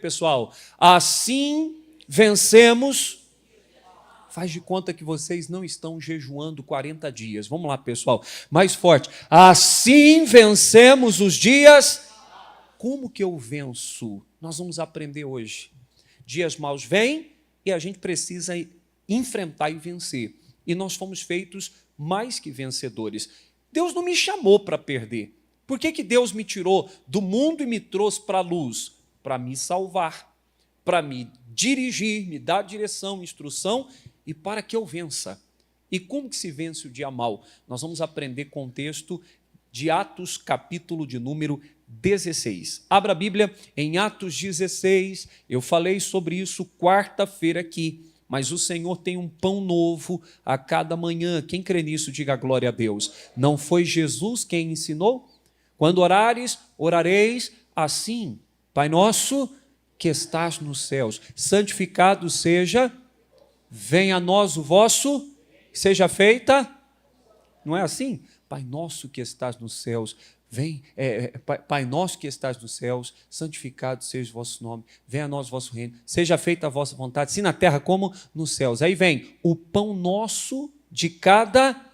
Pessoal, assim vencemos. Faz de conta que vocês não estão jejuando 40 dias. Vamos lá, pessoal, mais forte. Assim vencemos os dias. Como que eu venço? Nós vamos aprender hoje. Dias maus vêm e a gente precisa enfrentar e vencer. E nós fomos feitos mais que vencedores. Deus não me chamou para perder. Por que Deus me tirou do mundo e me trouxe para a luz? Para me salvar, para me dirigir, me dar direção, instrução e para que eu vença. E como que se vence o dia mau? Nós vamos aprender contexto de Atos, capítulo de número 16. Abra a Bíblia em Atos 16, eu falei sobre isso quarta-feira aqui, mas o Senhor tem um pão novo a cada manhã. Quem crê nisso, diga glória a Deus. Não foi Jesus quem ensinou? Quando orares, orareis assim: Pai nosso que estás nos céus, santificado seja, venha a nós o vosso, seja feita, não é assim? Pai nosso que estás nos céus, Pai nosso que estás nos céus, santificado seja o vosso nome, venha a nós o vosso reino, seja feita a vossa vontade, assim na terra como nos céus. Aí vem o pão nosso de cada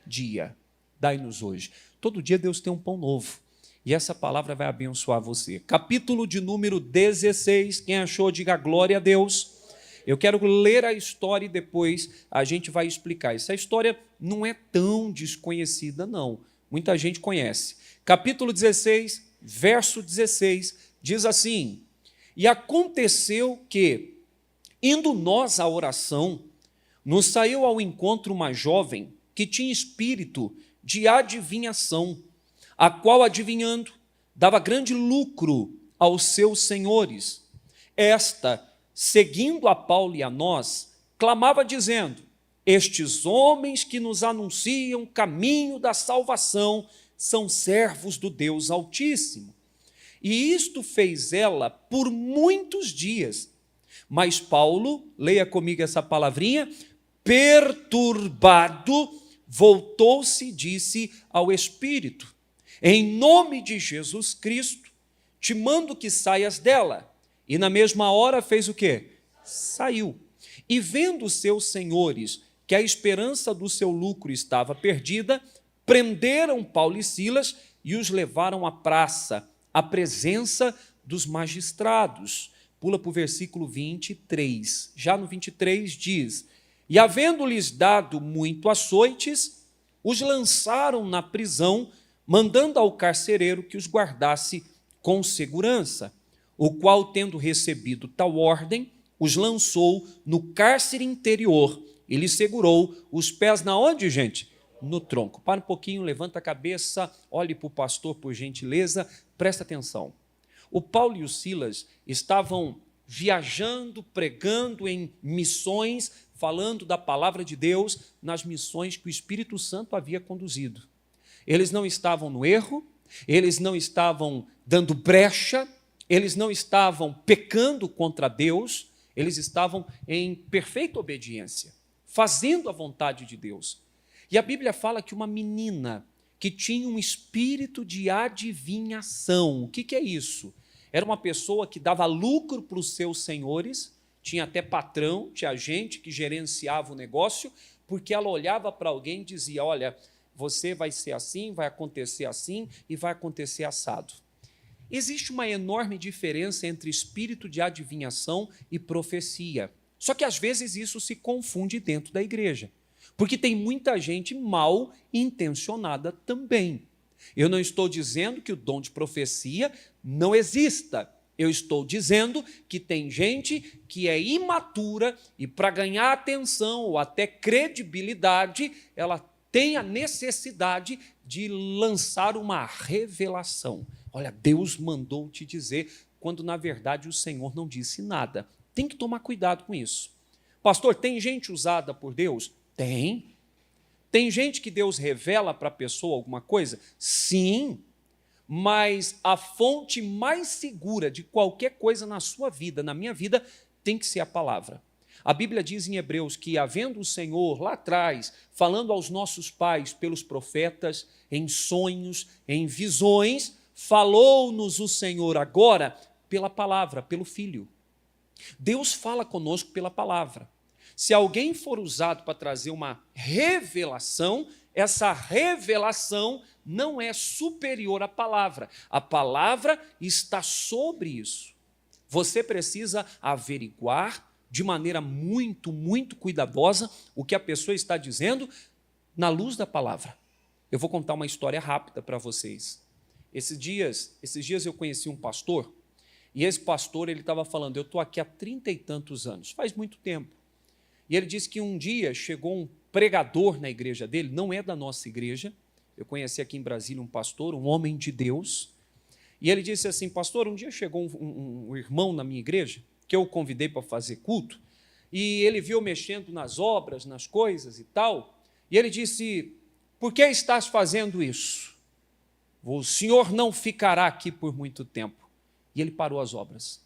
dia, dai-nos hoje. Todo dia Deus tem um pão novo. E essa palavra vai abençoar você. Capítulo de número 16, quem achou, diga glória a Deus. Eu quero ler a história e depois a gente vai explicar. Essa história não é tão desconhecida, não. Muita gente conhece. Capítulo 16, verso 16, diz assim: E aconteceu que, indo nós à oração, nos saiu ao encontro uma jovem que tinha espírito de adivinhação, a qual, adivinhando, dava grande lucro aos seus senhores. Esta, seguindo a Paulo e a nós, clamava dizendo: Estes homens que nos anunciam o caminho da salvação são servos do Deus Altíssimo. E isto fez ela por muitos dias. Mas Paulo, leia comigo essa palavrinha, perturbado, voltou-se e disse ao Espírito: Em nome de Jesus Cristo, te mando que saias dela. E na mesma hora fez o quê? Saiu. E vendo seus senhores que a esperança do seu lucro estava perdida, prenderam Paulo e Silas e os levaram à praça, à presença dos magistrados. Pula para o versículo 23. Já no 23 diz: E havendo-lhes dado muito açoites, os lançaram na prisão, mandando ao carcereiro que os guardasse com segurança, o qual, tendo recebido tal ordem, os lançou no cárcere interior e lhes segurou os pés na onde, gente? No tronco. Para um pouquinho, levanta a cabeça, olhe para o pastor, por gentileza, presta atenção. O Paulo e o Silas estavam viajando, pregando em missões, falando da palavra de Deus nas missões que o Espírito Santo havia conduzido. Eles não estavam no erro, eles não estavam dando brecha, eles não estavam pecando contra Deus, eles estavam em perfeita obediência, fazendo a vontade de Deus. E a Bíblia fala que uma menina que tinha um espírito de adivinhação, o que é isso? Era uma pessoa que dava lucro para os seus senhores, tinha até patrão, tinha gente que gerenciava o negócio, porque ela olhava para alguém e dizia: olha, você vai ser assim, vai acontecer assim e vai acontecer assado. Existe uma enorme diferença entre espírito de adivinhação e profecia. Só que às vezes isso se confunde dentro da igreja, porque tem muita gente mal intencionada também. Eu não estou dizendo que o dom de profecia não exista. Eu estou dizendo que tem gente que é imatura e, para ganhar atenção ou até credibilidade, ela tem a necessidade de lançar uma revelação. Olha, Deus mandou te dizer, quando na verdade o Senhor não disse nada. Tem que tomar cuidado com isso. Pastor, tem gente usada por Deus? Tem. Tem gente que Deus revela para a pessoa alguma coisa? Sim. Mas a fonte mais segura de qualquer coisa na sua vida, na minha vida, tem que ser a palavra. A Bíblia diz em Hebreus que, havendo o Senhor lá atrás, falando aos nossos pais pelos profetas, em sonhos, em visões, falou-nos o Senhor agora pela palavra, pelo Filho. Deus fala conosco pela palavra. Se alguém for usado para trazer uma revelação, essa revelação não é superior à palavra. A palavra está sobre isso. Você precisa averiguar de maneira muito, muito cuidadosa o que a pessoa está dizendo na luz da palavra. Eu vou contar uma história rápida para vocês. Esses dias eu conheci um pastor, e esse pastor ele estava falando, eu estou aqui há 30 e tantos anos, faz muito tempo. E ele disse que um dia chegou um pregador na igreja dele, não é da nossa igreja, eu conheci aqui em Brasília um pastor, um homem de Deus, e ele disse assim, pastor, um dia chegou um irmão na minha igreja, que eu o convidei para fazer culto, e ele viu mexendo nas obras, nas coisas e tal, e ele disse, por que estás fazendo isso? O senhor não ficará aqui por muito tempo. E ele parou as obras.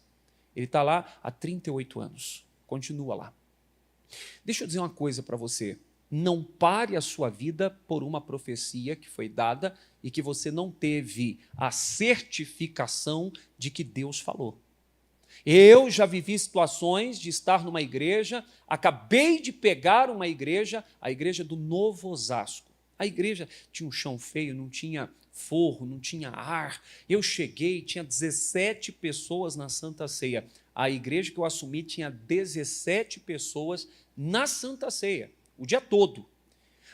Ele está lá há 38 anos, continua lá. Deixa eu dizer uma coisa para você, não pare a sua vida por uma profecia que foi dada e que você não teve a certificação de que Deus falou. Eu já vivi situações de estar numa igreja, acabei de pegar uma igreja, a igreja do Novo Osasco. A igreja tinha um chão feio, não tinha forro, não tinha ar. Eu cheguei, tinha 17 pessoas na Santa Ceia. A igreja que eu assumi tinha 17 pessoas na Santa Ceia, o dia todo.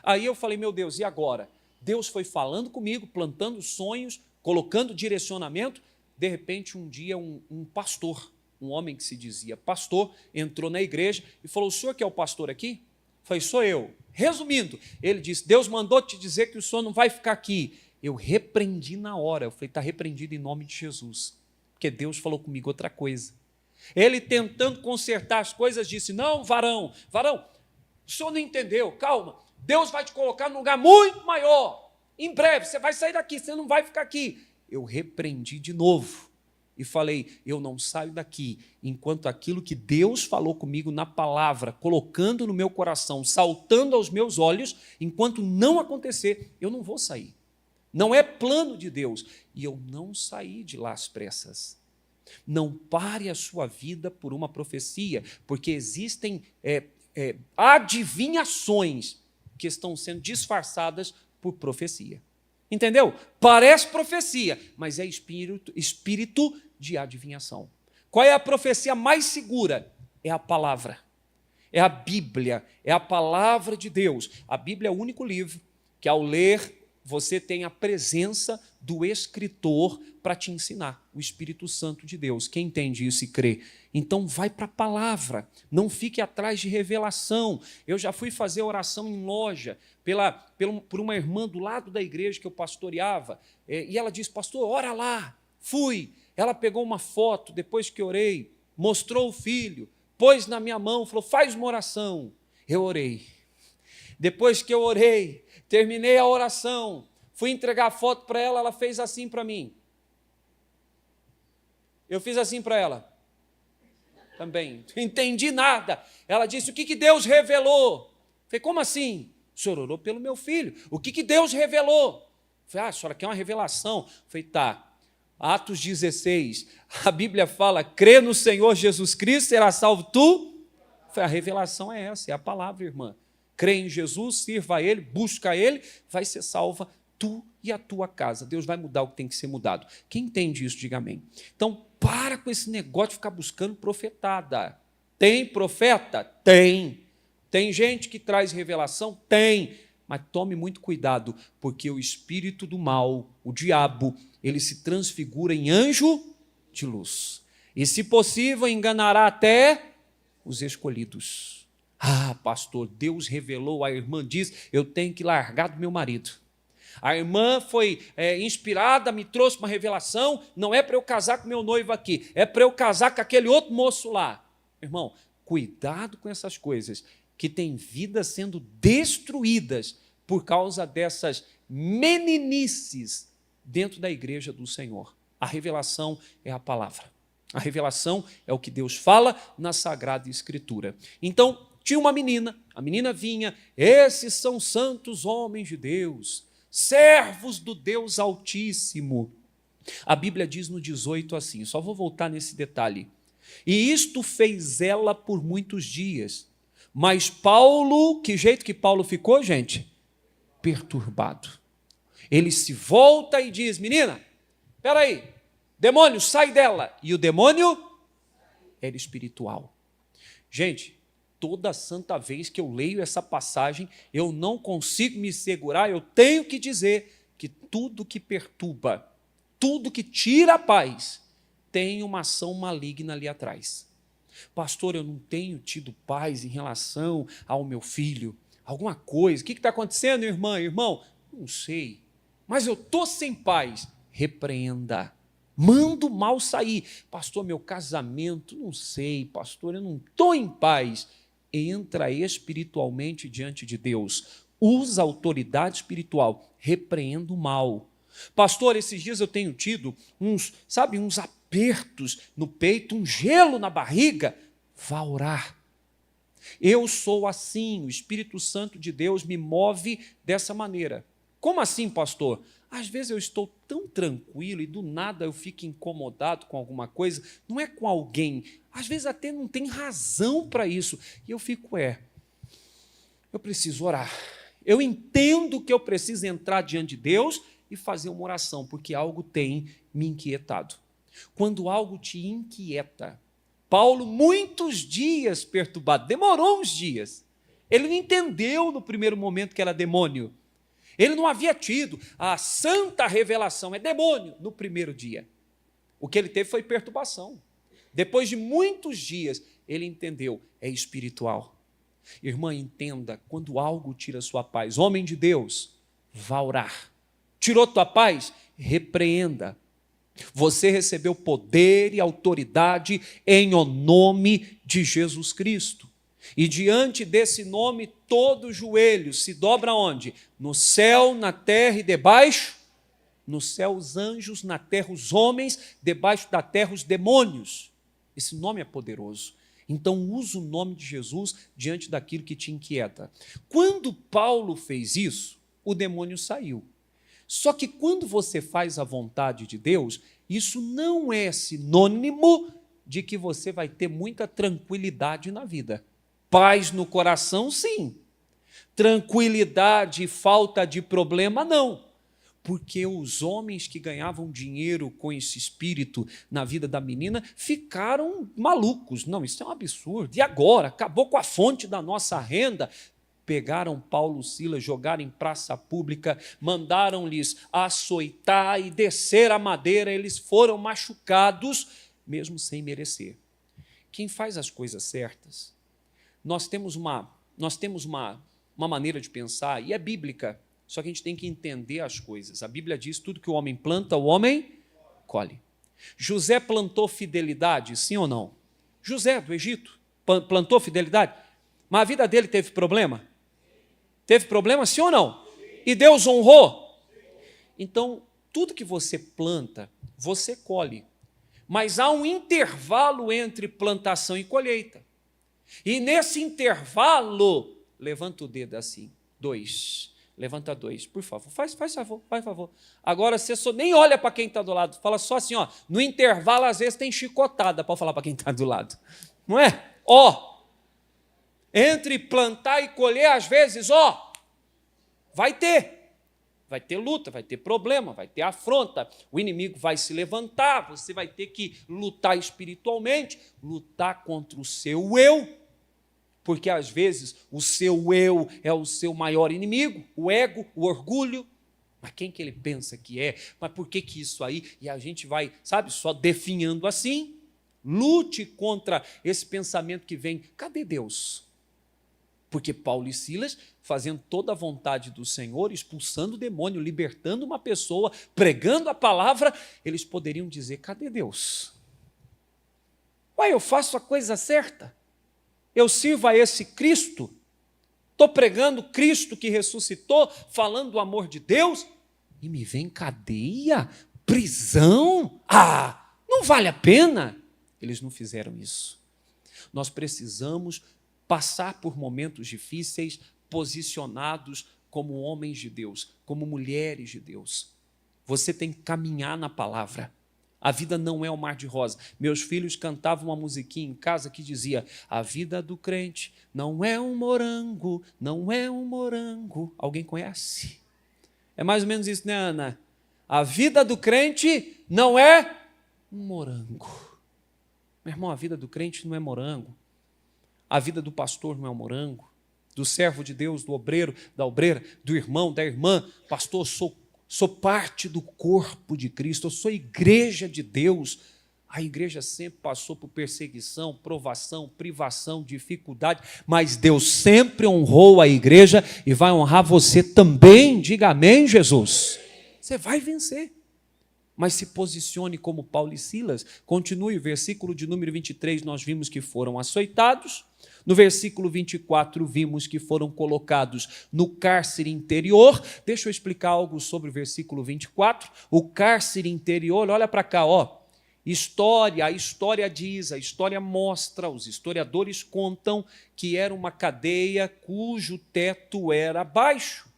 Aí eu falei, meu Deus, e agora? Deus foi falando comigo, plantando sonhos, colocando direcionamento. De repente, um dia, um pastor, um homem que se dizia pastor, entrou na igreja e falou, o senhor que é o pastor aqui? Eu falei, sou eu. Resumindo, ele disse, Deus mandou te dizer que o senhor não vai ficar aqui. Eu repreendi na hora, eu falei, está repreendido em nome de Jesus, porque Deus falou comigo outra coisa. Ele tentando consertar as coisas disse, não, varão, o senhor não entendeu, calma, Deus vai te colocar num lugar muito maior, em breve, você vai sair daqui, você não vai ficar aqui. Eu repreendi de novo e falei, eu não saio daqui enquanto aquilo que Deus falou comigo na palavra, colocando no meu coração, saltando aos meus olhos, enquanto não acontecer, eu não vou sair. Não é plano de Deus. E eu não saí de lá às pressas. Não pare a sua vida por uma profecia, porque existem adivinhações que estão sendo disfarçadas por profecia. Entendeu? Parece profecia, mas é espírito de adivinhação. Qual é a profecia mais segura? É a palavra. É a Bíblia, é a palavra de Deus. A Bíblia é o único livro que, ao ler, você tem a presença do escritor para te ensinar, o Espírito Santo de Deus. Quem entende isso e crê? Então vai para a palavra, não fique atrás de revelação. Eu já fui fazer oração em loja por uma irmã do lado da igreja que eu pastoreava, e ela disse, pastor, ora lá. Fui, ela pegou uma foto, depois que orei, mostrou o filho, pôs na minha mão, falou, faz uma oração. Eu orei. Depois que eu orei, terminei a oração, fui entregar a foto para ela, ela fez assim para mim. Eu fiz assim para ela. Também, não entendi nada. Ela disse, o que Deus revelou? Falei, como assim? O senhor orou pelo meu filho. O que Deus revelou? Falei, a senhora quer uma revelação? Falei, tá. Atos 16, a Bíblia fala, crê no Senhor Jesus Cristo, será salvo tu? Falei, a revelação é essa, é a palavra, irmã. Crê em Jesus, sirva a Ele, busca Ele, vai ser salva tu e a tua casa. Deus vai mudar o que tem que ser mudado. Quem entende isso, diga amém. Então, para com esse negócio de ficar buscando profetada. Tem profeta? Tem. Tem gente que traz revelação? Tem. Mas tome muito cuidado, porque o espírito do mal, o diabo, ele se transfigura em anjo de luz. E, se possível, enganará até os escolhidos. Ah, pastor, Deus revelou, a irmã diz, eu tenho que largar do meu marido. A irmã foi inspirada, me trouxe uma revelação, não é para eu casar com meu noivo aqui, é para eu casar com aquele outro moço lá. Irmão, cuidado com essas coisas, que tem vidas sendo destruídas por causa dessas meninices dentro da igreja do Senhor. A revelação é a palavra. A revelação é o que Deus fala na Sagrada Escritura. Então, tinha uma menina, a menina vinha, esses são santos homens de Deus, servos do Deus Altíssimo. A Bíblia diz no 18 assim, só vou voltar nesse detalhe. E isto fez ela por muitos dias. Mas Paulo, que jeito que Paulo ficou, gente? Perturbado. Ele se volta e diz, menina, espera aí, demônio, sai dela. E o demônio era espiritual. Gente, toda santa vez que eu leio essa passagem, eu não consigo me segurar, eu tenho que dizer que tudo que perturba, tudo que tira a paz, tem uma ação maligna ali atrás. Pastor, eu não tenho tido paz em relação ao meu filho, alguma coisa, o que está acontecendo, irmã, irmão? Não sei, mas eu estou sem paz. Repreenda, manda o mal sair. Pastor, meu casamento, não sei, pastor, eu não estou em paz. Entra espiritualmente diante de Deus, usa a autoridade espiritual, repreenda o mal. Pastor, esses dias eu tenho tido uns apertos no peito, um gelo na barriga. Vá orar. Eu sou assim, o Espírito Santo de Deus me move dessa maneira. Como assim, pastor? Às vezes eu estou tão tranquilo e do nada eu fico incomodado com alguma coisa, não é com alguém, às vezes até não tem razão para isso, e eu fico, eu preciso orar. Eu entendo que eu preciso entrar diante de Deus e fazer uma oração, porque algo tem me inquietado. Quando algo te inquieta, Paulo, muitos dias perturbado, demorou uns dias, ele não entendeu no primeiro momento que era demônio. Ele não havia tido a santa revelação, é demônio, no primeiro dia. O que ele teve foi perturbação. Depois de muitos dias, ele entendeu, é espiritual. Irmã, entenda, quando algo tira sua paz, homem de Deus, vá orar. Tirou tua paz? Repreenda. Você recebeu poder e autoridade em o nome de Jesus Cristo. E diante desse nome, todo joelho se dobra onde? No céu, na terra e debaixo? No céu os anjos, na terra os homens, debaixo da terra os demônios. Esse nome é poderoso. Então use o nome de Jesus diante daquilo que te inquieta. Quando Paulo fez isso, o demônio saiu. Só que quando você faz a vontade de Deus, isso não é sinônimo de que você vai ter muita tranquilidade na vida. Paz no coração, sim. Tranquilidade e falta de problema, não. Porque os homens que ganhavam dinheiro com esse espírito na vida da menina ficaram malucos. Não, isso é um absurdo. E agora? Acabou com a fonte da nossa renda. Pegaram Paulo e Silas, jogaram em praça pública, mandaram-lhes açoitar e descer a madeira. Eles foram machucados, mesmo sem merecer. Quem faz as coisas certas, nós temos uma maneira de pensar, e é bíblica, só que a gente tem que entender as coisas. A Bíblia diz, tudo que o homem planta, o homem colhe. José plantou fidelidade, sim ou não? José, do Egito, plantou fidelidade, mas a vida dele teve problema? Teve problema, sim ou não? E Deus honrou? Então, tudo que você planta, você colhe. Mas há um intervalo entre plantação e colheita. E nesse intervalo, levanta o dedo assim, 2, levanta 2, por favor, faz favor. Agora você nem olha para quem está do lado, fala só assim, no intervalo às vezes tem chicotada para falar para quem está do lado, não é? Entre plantar e colher, às vezes, vai ter luta, vai ter problema, vai ter afronta, o inimigo vai se levantar, você vai ter que lutar espiritualmente, lutar contra o seu eu, porque às vezes o seu eu é o seu maior inimigo, o ego, o orgulho. Mas quem que ele pensa que é? Mas por que isso aí? E a gente vai, só definhando assim. Lute contra esse pensamento que vem, cadê Deus? Porque Paulo e Silas, fazendo toda a vontade do Senhor, expulsando o demônio, libertando uma pessoa, pregando a palavra, eles poderiam dizer, cadê Deus? Eu faço a coisa certa, eu sirvo a esse Cristo, estou pregando Cristo que ressuscitou, falando do amor de Deus, e me vem cadeia, prisão, não vale a pena. Eles não fizeram isso. Nós precisamos passar por momentos difíceis, posicionados como homens de Deus, como mulheres de Deus. Você tem que caminhar na palavra. A vida não é um mar de rosa. Meus filhos cantavam uma musiquinha em casa que dizia: a vida do crente não é um morango, não é um morango. Alguém conhece? É mais ou menos isso, né, Ana? A vida do crente não é um morango. Meu irmão, a vida do crente não é morango. A vida do pastor não é um morango. Do servo de Deus, do obreiro, da obreira, do irmão, da irmã. Pastor, sou parte do corpo de Cristo, eu sou igreja de Deus. A igreja sempre passou por perseguição, provação, privação, dificuldade, mas Deus sempre honrou a igreja e vai honrar você também. Diga amém, Jesus. Você vai vencer. Mas se posicione como Paulo e Silas. Continue, o versículo de número 23, nós vimos que foram açoitados. No versículo 24, vimos que foram colocados no cárcere interior. Deixa eu explicar algo sobre o versículo 24. O cárcere interior, olha para cá, ó. A história diz, a história mostra, os historiadores contam que era uma cadeia cujo teto era baixo.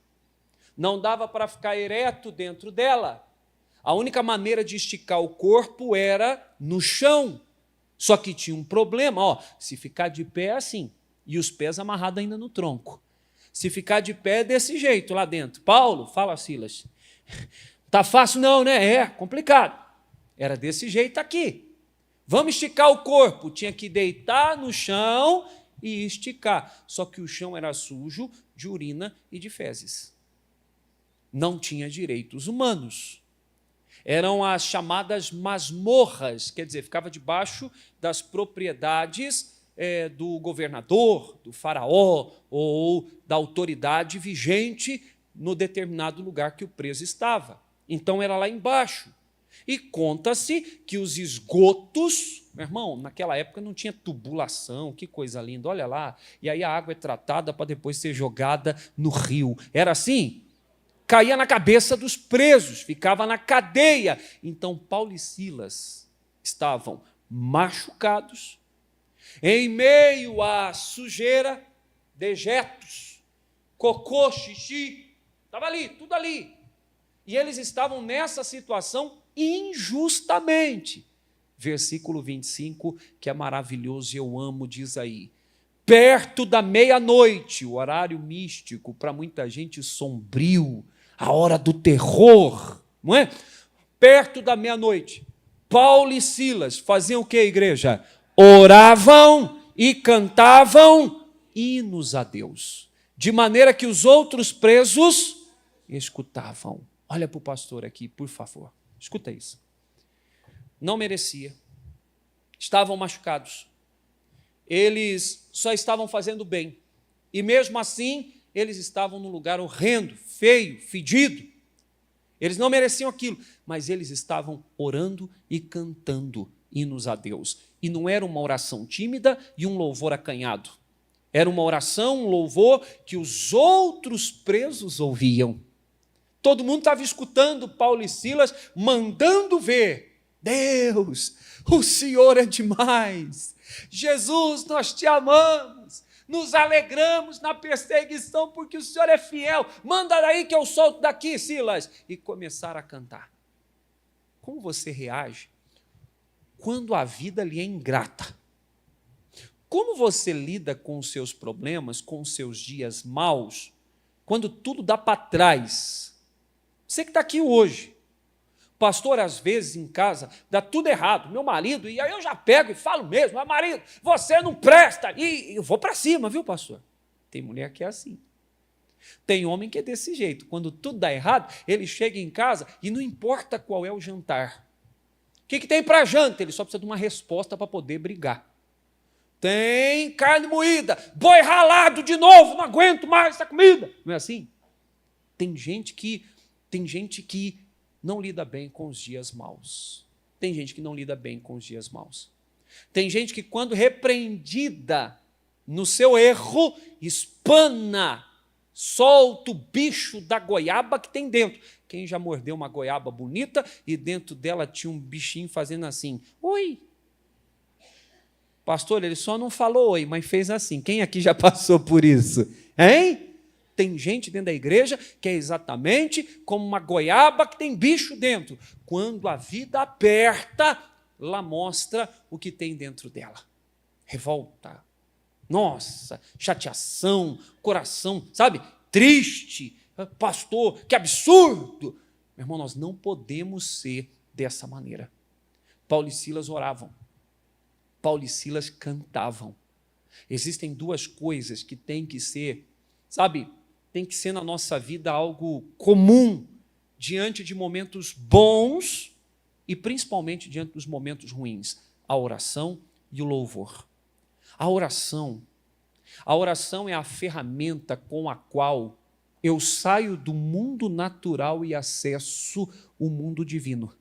Não dava para ficar ereto dentro dela. A única maneira de esticar o corpo era no chão. Só que tinha um problema, ó, se ficar de pé é assim, e os pés amarrados ainda no tronco. Se ficar de pé é desse jeito lá dentro. Paulo, fala, Silas. Tá fácil não, né? É complicado. Era desse jeito aqui. Vamos esticar o corpo. Tinha que deitar no chão e esticar. Só que o chão era sujo de urina e de fezes. Não tinha direitos humanos. Eram as chamadas masmorras, quer dizer, ficava debaixo das propriedades do governador, do faraó ou da autoridade vigente no determinado lugar que o preso estava. Então era lá embaixo. E conta-se que os esgotos, meu irmão, naquela época não tinha tubulação, que coisa linda, olha lá, e aí a água é tratada para depois ser jogada no rio. Era assim? Caía na cabeça dos presos, ficava na cadeia. Então, Paulo e Silas estavam machucados, em meio à sujeira, dejetos, cocô, xixi, estava ali, tudo ali. E eles estavam nessa situação injustamente. Versículo 25, que é maravilhoso e eu amo, diz aí: perto da meia-noite, o horário místico, para muita gente sombrio, a hora do terror, não é? Perto da meia-noite, Paulo e Silas faziam o que, igreja? Oravam e cantavam hinos a Deus, de maneira que os outros presos escutavam. Olha para o pastor aqui, por favor, escuta isso. Não merecia, estavam machucados, eles só estavam fazendo bem, e mesmo assim, eles estavam num lugar horrendo, feio, fedido. Eles não mereciam aquilo, mas eles estavam orando e cantando hinos a Deus. E não era uma oração tímida e um louvor acanhado. Era uma oração, um louvor que os outros presos ouviam. Todo mundo estava escutando Paulo e Silas, mandando ver: Deus, o Senhor é demais. Jesus, nós te amamos. Nos alegramos na perseguição porque o Senhor é fiel. Manda daí que eu solto daqui, Silas. E começaram a cantar. Como você reage quando a vida lhe é ingrata? Como você lida com os seus problemas, com os seus dias maus, quando tudo dá para trás? Você que está aqui hoje. Pastor, às vezes em casa, dá tudo errado, meu marido, e aí eu já pego e falo mesmo: mas marido, você não presta, e eu vou para cima, viu, pastor? Tem mulher que é assim. Tem homem que é desse jeito, quando tudo dá errado, ele chega em casa e não importa qual é o jantar. O que tem para janta? Ele só precisa de uma resposta para poder brigar. Tem carne moída, boi ralado de novo, não aguento mais essa comida. Não é assim? Tem gente que não lida bem com os dias maus. Tem gente que não lida bem com os dias maus. Tem gente que, quando repreendida no seu erro, espana, solta o bicho da goiaba que tem dentro. Quem já mordeu uma goiaba bonita e dentro dela tinha um bichinho fazendo assim: oi. Pastor, ele só não falou oi, mas fez assim. Quem aqui já passou por isso? Hein? tem gente dentro da igreja que é exatamente como uma goiaba que tem bicho dentro. Quando a vida aperta, lá mostra o que tem dentro dela. Revolta, nossa, chateação, coração, sabe? Triste, pastor, que absurdo. Meu irmão, nós não podemos ser dessa maneira. Paulo e Silas oravam. Paulo e Silas cantavam. Existem duas coisas que têm que ser, sabe, tem que ser na nossa vida algo comum diante de momentos bons e principalmente diante dos momentos ruins: a oração e o louvor. A oração é a ferramenta com a qual eu saio do mundo natural e acesso o mundo divino.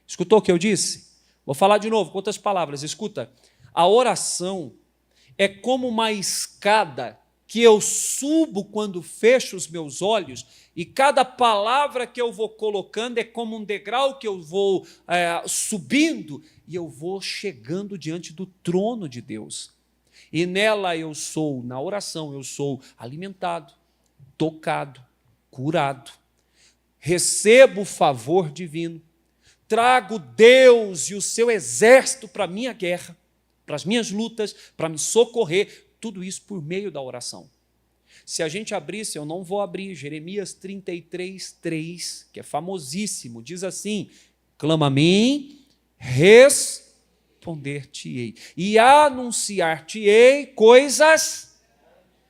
Escutou o que eu disse? Vou falar de novo, com outras palavras, escuta. A oração é como uma escada que eu subo quando fecho os meus olhos, e cada palavra que eu vou colocando é como um degrau que eu vou subindo, e eu vou chegando diante do trono de Deus. E nela na oração, eu sou alimentado, tocado, curado, recebo o favor divino, trago Deus e o seu exército para a minha guerra, para as minhas lutas, para me socorrer, tudo isso por meio da oração. Se a gente abrisse, eu não vou abrir, Jeremias 33:3, que é famosíssimo, diz assim: clama a mim, responder-te-ei, e anunciar-te-ei coisas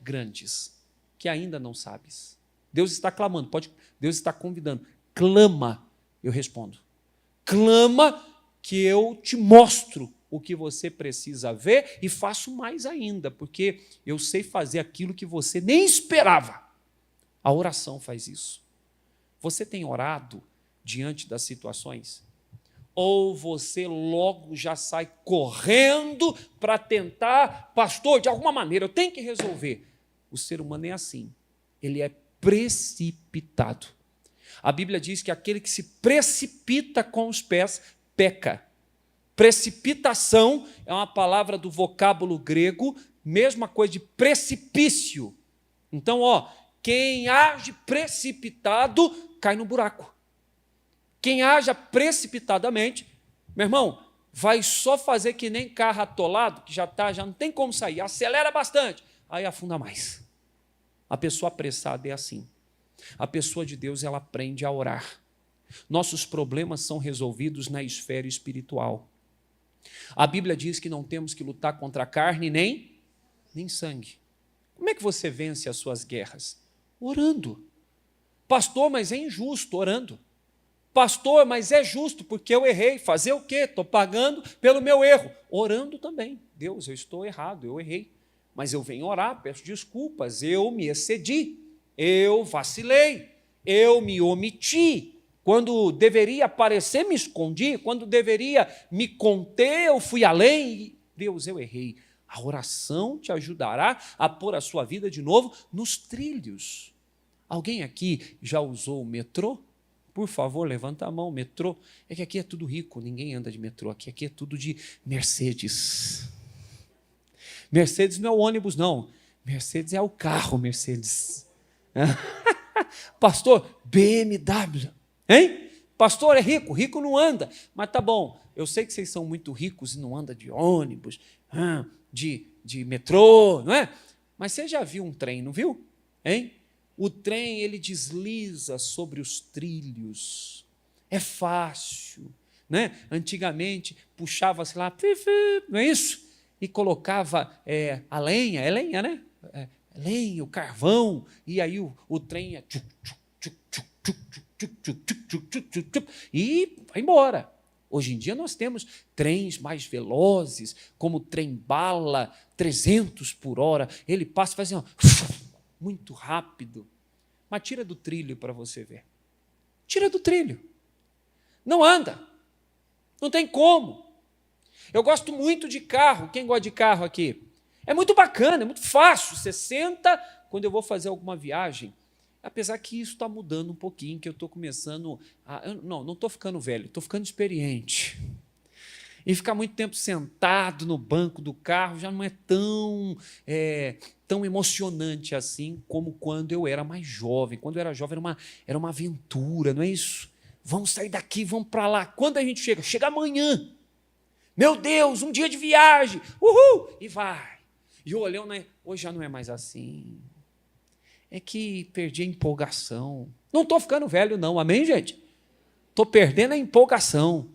grandes, que ainda não sabes. Deus está clamando, Deus está convidando, clama, eu respondo. Clama que eu te mostro o que você precisa ver e faço mais ainda, porque eu sei fazer aquilo que você nem esperava. A oração faz isso. Você tem orado diante das situações? Ou você logo já sai correndo para tentar, pastor, de alguma maneira, eu tenho que resolver. O ser humano é assim, ele é precipitado. A Bíblia diz que aquele que se precipita com os pés, peca. Precipitação é uma palavra do vocábulo grego, mesma coisa de precipício. Então, quem age precipitado cai no buraco. Quem age precipitadamente, meu irmão, vai só fazer que nem carro atolado, que já não tem como sair, acelera bastante, aí afunda mais. A pessoa apressada é assim. A pessoa de Deus, ela aprende a orar. Nossos problemas são resolvidos na esfera espiritual. A Bíblia diz que não temos que lutar contra a carne nem sangue. Como é que você vence as suas guerras? Orando. Pastor, mas é injusto, orando. Pastor, mas é justo porque eu errei. Fazer o quê? Estou pagando pelo meu erro. Orando também. Deus, eu estou errado, eu errei. Mas eu venho orar, peço desculpas, eu me excedi, eu vacilei, eu me omiti. Quando deveria aparecer, me escondi. Quando deveria me conter, eu fui além. Deus, eu errei. A oração te ajudará a pôr a sua vida de novo nos trilhos. Alguém aqui já usou o metrô? Por favor, levanta a mão, metrô. É que aqui é tudo rico, ninguém anda de metrô. Aqui é tudo de Mercedes. Mercedes não é o ônibus, não. Mercedes é o carro, Mercedes. Pastor, BMW. Hein? Pastor é rico, rico não anda. Mas tá bom, eu sei que vocês são muito ricos e não andam de ônibus, de metrô, não é? Mas você já viu um trem, não viu? Hein? O trem, ele desliza sobre os trilhos. É fácil, né? Antigamente, puxava-se lá, não é isso? E colocava a lenha, é lenha, né? Lenha, o carvão, e aí o trem ia e vai embora. Hoje em dia nós temos trens mais velozes, como o trem-bala, 300 por hora. Ele passa e faz assim, muito rápido. Mas tira do trilho para você ver. Tira do trilho. Não anda. Não tem como. Eu gosto muito de carro. Quem gosta de carro aqui? É muito bacana, é muito fácil. Você senta, quando eu vou fazer alguma viagem, apesar que isso está mudando um pouquinho, que eu estou começando a... Não estou ficando velho, estou ficando experiente. E ficar muito tempo sentado no banco do carro já não é tão emocionante assim como quando eu era mais jovem. Quando eu era jovem era uma aventura, não é isso? Vamos sair daqui, vamos para lá. Quando a gente chega? Chega amanhã. Meu Deus, um dia de viagem. Uhul! E vai. E eu olhando, né? Hoje já não é mais assim. É que perdi a empolgação. Não estou ficando velho, não. Amém, gente? Estou perdendo a empolgação.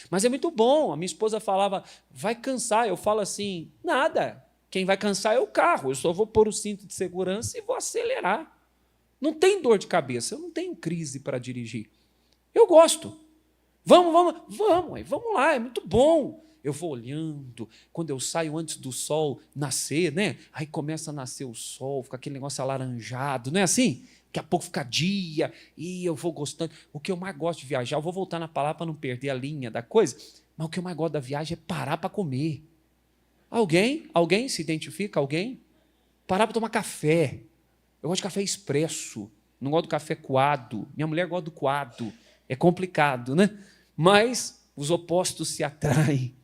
Mas é muito bom. A minha esposa falava, vai cansar. Eu falo assim, nada. Quem vai cansar é o carro. Eu só vou pôr o cinto de segurança e vou acelerar. Não tem dor de cabeça. Eu não tenho crise para dirigir. Eu gosto. Vamos lá, é muito bom. Eu vou olhando, quando eu saio antes do sol nascer, né? Aí começa a nascer o sol, fica aquele negócio alaranjado, não é assim? Daqui a pouco fica dia, e eu vou gostando. O que eu mais gosto de viajar, eu vou voltar na palavra para não perder a linha da coisa, mas o que eu mais gosto da viagem é parar para comer. Alguém se identifica? Alguém? Parar para tomar café. Eu gosto de café expresso, não gosto do café coado. Minha mulher gosta do coado. É complicado, né? Mas os opostos se atraem.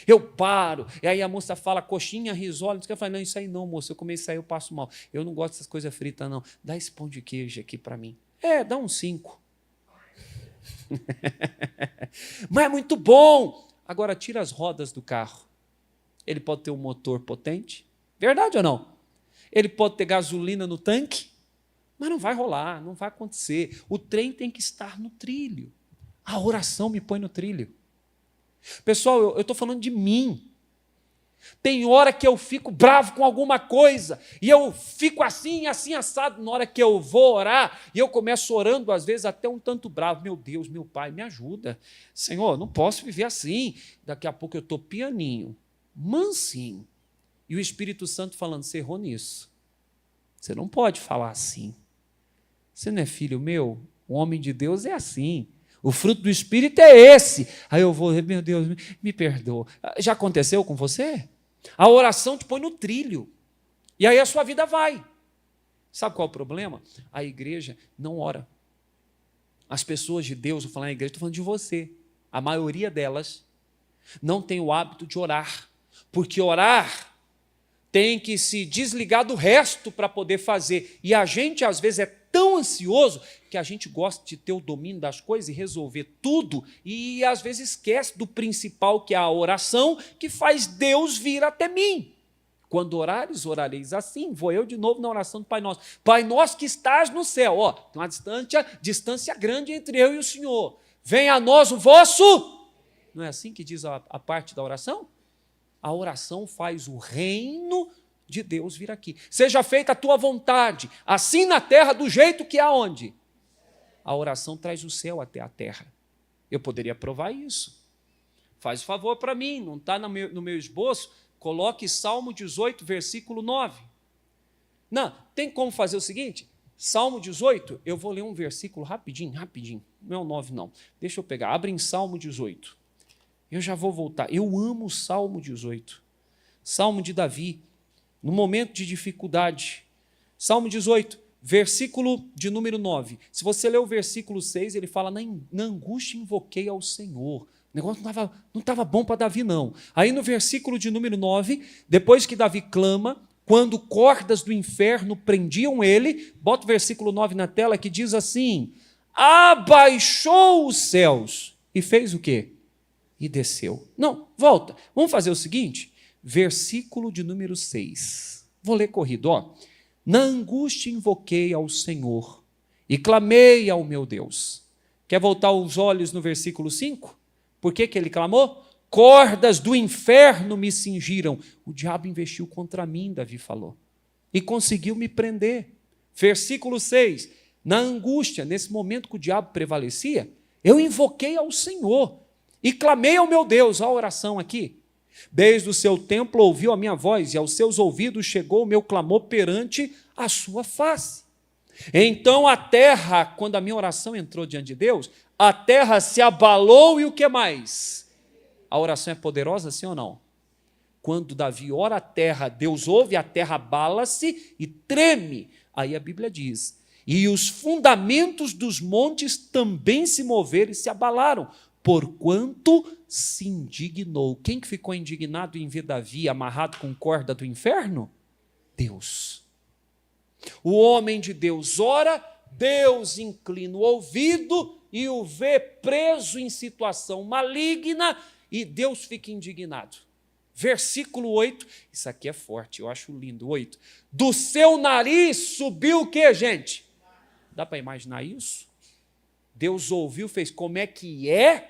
Eu paro, e aí a moça fala, coxinha, risola, eu falo, não, isso aí não, moça, eu comer isso aí, eu passo mal. Eu não gosto dessas coisas fritas, não. Dá esse pão de queijo aqui para mim. Dá uns 5. Mas é muito bom. Agora, tira as rodas do carro. Ele pode ter um motor potente, verdade ou não? Ele pode ter gasolina no tanque, mas não vai rolar, não vai acontecer. O trem tem que estar no trilho. A oração me põe no trilho. Pessoal, eu estou falando de mim. Tem hora que eu fico bravo com alguma coisa, e eu fico assim, assado, na hora que eu vou orar, e eu começo orando, às vezes, até um tanto bravo. Meu Deus, meu Pai, me ajuda. Senhor, não posso viver assim. Daqui a pouco eu estou pianinho, mansinho, e o Espírito Santo falando, você errou nisso. Você não pode falar assim. Você não é filho meu? O homem de Deus é assim. O fruto do Espírito é esse. Aí eu vou, meu Deus, me perdoa. Já aconteceu com você? A oração te põe no trilho. E aí a sua vida vai. Sabe qual é o problema? A igreja não ora. As pessoas de Deus, vou falar na igreja, estou falando de você. A maioria delas não tem o hábito de orar. Porque orar tem que se desligar do resto para poder fazer. E a gente, às vezes, é tão ansioso que a gente gosta de ter o domínio das coisas e resolver tudo e, às vezes, esquece do principal, que é a oração, que faz Deus vir até mim. Quando orares, orareis assim. Vou eu de novo na oração do Pai Nosso. Pai Nosso que estás no céu. Ó, tem uma distância grande entre eu e o Senhor. Venha a nós o vosso... Não é assim que diz a parte da oração? A oração faz o reino de Deus vir aqui. Seja feita a tua vontade, assim na terra, do jeito que há onde? A oração traz o céu até a terra. Eu poderia provar isso. Faz o favor para mim, não está no meu esboço, coloque Salmo 18, versículo 9. Não, tem como fazer o seguinte? Salmo 18, eu vou ler um versículo rapidinho. Não é o 9, não. Deixa eu pegar, abre em Salmo 18. Eu já vou voltar. Eu amo o Salmo 18. Salmo de Davi, no momento de dificuldade. Salmo 18, versículo de número 9. Se você ler o versículo 6, ele fala, na angústia invoquei ao Senhor. O negócio não estava bom para Davi, não. Aí no versículo de número 9, depois que Davi clama, quando cordas do inferno prendiam ele, bota o versículo 9 na tela, que diz assim, abaixou os céus e fez o quê? E desceu. Não, volta. Vamos fazer o seguinte, versículo de número 6. Vou ler corrido, ó. Na angústia invoquei ao Senhor e clamei ao meu Deus. Quer voltar os olhos no versículo 5? Por que ele clamou? Cordas do inferno me cingiram. O diabo investiu contra mim, Davi falou, e conseguiu me prender. Versículo 6. Na angústia, nesse momento que o diabo prevalecia, eu invoquei ao Senhor e clamei ao meu Deus. A oração aqui. Desde o seu templo ouviu a minha voz, e aos seus ouvidos chegou o meu clamor perante a sua face. Então a terra, quando a minha oração entrou diante de Deus, a terra se abalou e o que mais? A oração é poderosa, sim ou não? Quando Davi ora a terra, Deus ouve, a terra abala-se e treme. Aí a Bíblia diz, e os fundamentos dos montes também se moveram e se abalaram, porquanto se indignou. Quem que ficou indignado em ver Davi amarrado com corda do inferno? Deus. O homem de Deus ora, Deus inclina o ouvido e o vê preso em situação maligna e Deus fica indignado. Versículo 8, isso aqui é forte, eu acho lindo, 8. Do seu nariz subiu o quê, gente? Dá para imaginar isso? Deus ouviu, fez, como é que é?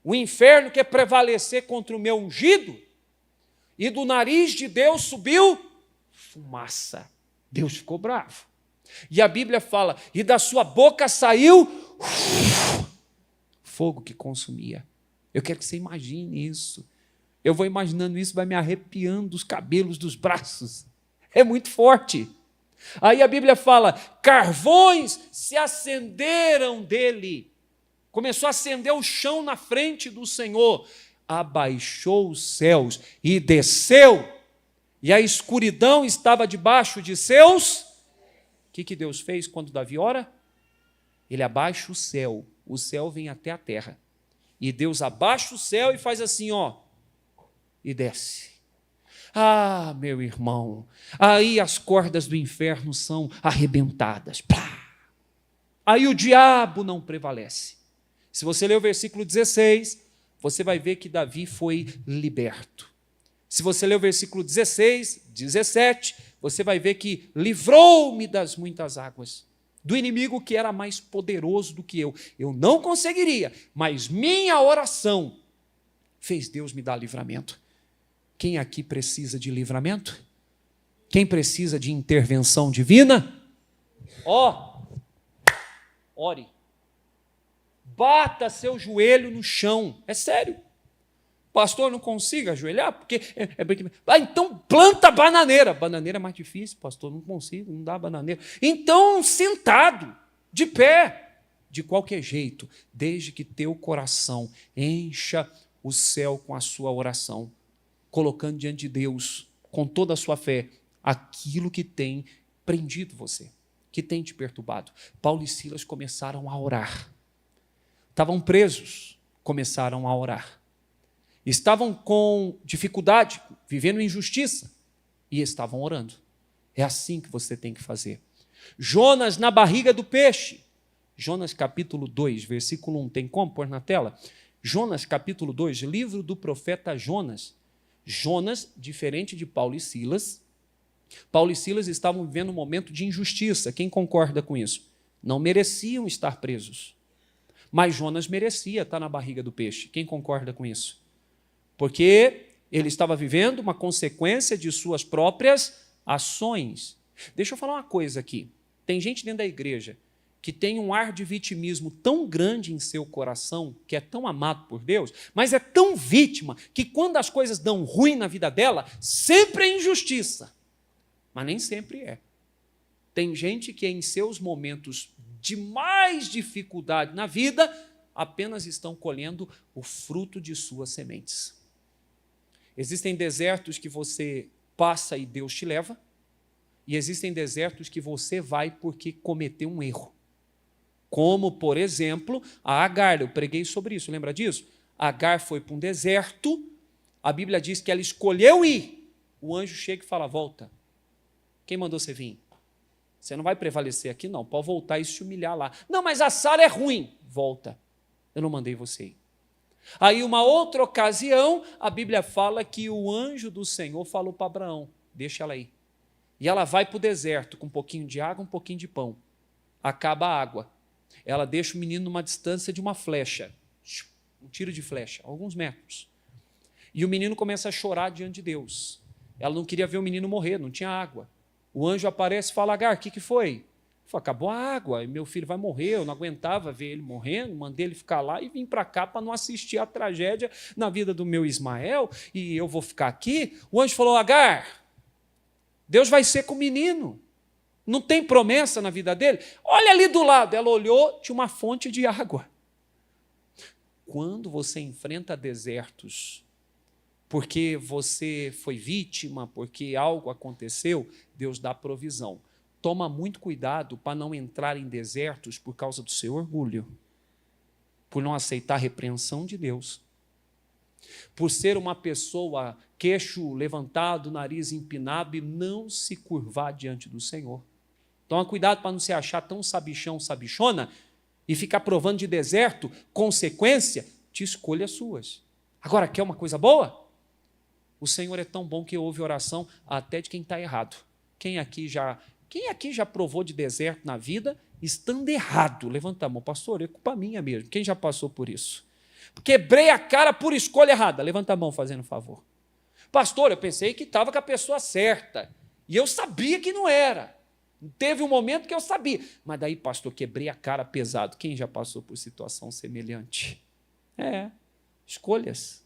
O inferno quer prevalecer contra o meu ungido? E do nariz de Deus subiu fumaça. Deus ficou bravo. E a Bíblia fala, e da sua boca saiu fogo que consumia. Eu quero que você imagine isso. Eu vou imaginando isso, vai me arrepiando os cabelos dos braços. É muito forte. Aí a Bíblia fala, carvões se acenderam dele. Começou a acender o chão na frente do Senhor. Abaixou os céus e desceu. E a escuridão estava debaixo de seus. O que Deus fez quando Davi ora? Ele abaixa o céu vem até a terra. E Deus abaixa o céu e faz assim, ó, e desce. Ah, meu irmão, aí as cordas do inferno são arrebentadas. Plá! Aí o diabo não prevalece. Se você ler o versículo 16, você vai ver que Davi foi liberto. Se você ler o versículo 16, 17, você vai ver que livrou-me das muitas águas, do inimigo que era mais poderoso do que eu. Eu não conseguiria, mas minha oração fez Deus me dar livramento. Quem aqui precisa de livramento? Quem precisa de intervenção divina? Ore. Bata seu joelho no chão. É sério. Pastor, não consigo ajoelhar, porque... então planta bananeira. Bananeira é mais difícil, pastor, não consigo, não dá bananeira. Então, sentado, de pé, de qualquer jeito, desde que teu coração encha o céu com a sua oração, colocando diante de Deus, com toda a sua fé, aquilo que tem prendido você, que tem te perturbado. Paulo e Silas começaram a orar. Estavam presos, começaram a orar. Estavam com dificuldade, vivendo injustiça, e estavam orando. É assim que você tem que fazer. Jonas na barriga do peixe. Jonas capítulo 2, versículo 1. Tem como pôr na tela? Jonas capítulo 2, livro do profeta Jonas. Jonas, diferente de Paulo e Silas estavam vivendo um momento de injustiça. Quem concorda com isso? Não mereciam estar presos. Mas Jonas merecia estar na barriga do peixe. Quem concorda com isso? Porque ele estava vivendo uma consequência de suas próprias ações. Deixa eu falar uma coisa aqui. Tem gente dentro da igreja que tem um ar de vitimismo tão grande em seu coração, que é tão amado por Deus, mas é tão vítima que quando as coisas dão ruim na vida dela, sempre é injustiça. Mas nem sempre é. Tem gente que em seus momentos de mais dificuldade na vida, apenas estão colhendo o fruto de suas sementes. Existem desertos que você passa e Deus te leva, e existem desertos que você vai porque cometeu um erro. Como, por exemplo, a Agar, eu preguei sobre isso, lembra disso? Agar foi para um deserto, a Bíblia diz que ela escolheu ir, o anjo chega e fala, volta. Quem mandou você vir? Você não vai prevalecer aqui não, pode voltar e se humilhar lá. Não, mas a Sara é ruim. Volta, eu não mandei você ir. Aí, uma outra ocasião, a Bíblia fala que o anjo do Senhor falou para Abraão, deixa ela ir. E ela vai para o deserto com um pouquinho de água, um pouquinho de pão. Acaba a água. Ela deixa o menino numa distância de uma flecha, um tiro de flecha, alguns metros. E o menino começa a chorar diante de Deus. Ela não queria ver o menino morrer, não tinha água. O anjo aparece e fala, Agar, o que foi? Falei, acabou a água, e meu filho vai morrer, eu não aguentava ver ele morrendo, mandei ele ficar lá e vim para cá para não assistir a tragédia na vida do meu Ismael, e eu vou ficar aqui. O anjo falou, Agar, Deus vai ser com o menino, não tem promessa na vida dele? Olha ali do lado, ela olhou, tinha uma fonte de água. Quando você enfrenta desertos, porque você foi vítima, porque algo aconteceu, Deus dá provisão. Toma muito cuidado para não entrar em desertos por causa do seu orgulho, por não aceitar a repreensão de Deus, por ser uma pessoa queixo levantado, nariz empinado e não se curvar diante do Senhor. Toma cuidado para não se achar tão sabichão, sabichona e ficar provando de deserto, consequência de escolhas suas. Agora, quer uma coisa boa? O Senhor é tão bom que ouve oração até de quem está errado. Quem aqui já provou de deserto na vida estando errado? Levanta a mão, pastor, é culpa minha mesmo. Quem já passou por isso? Quebrei a cara por escolha errada. Levanta a mão, fazendo favor. Pastor, eu pensei que estava com a pessoa certa. E eu sabia que não era. Teve um momento que eu sabia. Mas daí, pastor, quebrei a cara pesado. Quem já passou por situação semelhante? Escolhas.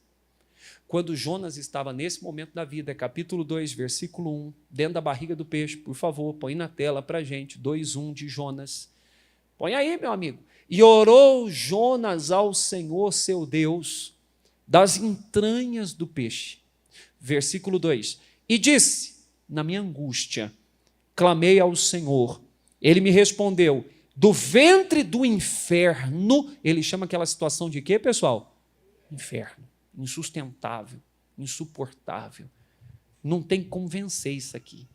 Quando Jonas estava nesse momento da vida, capítulo 2, versículo 1, dentro da barriga do peixe, por favor, põe na tela para a gente, 2:1 de Jonas. Põe aí, meu amigo. E orou Jonas ao Senhor, seu Deus, das entranhas do peixe. Versículo 2. E disse, na minha angústia, clamei ao Senhor. Ele me respondeu, do ventre do inferno, ele chama aquela situação de quê, pessoal? Inferno. Insustentável, insuportável. Não tem como vencer isso aqui.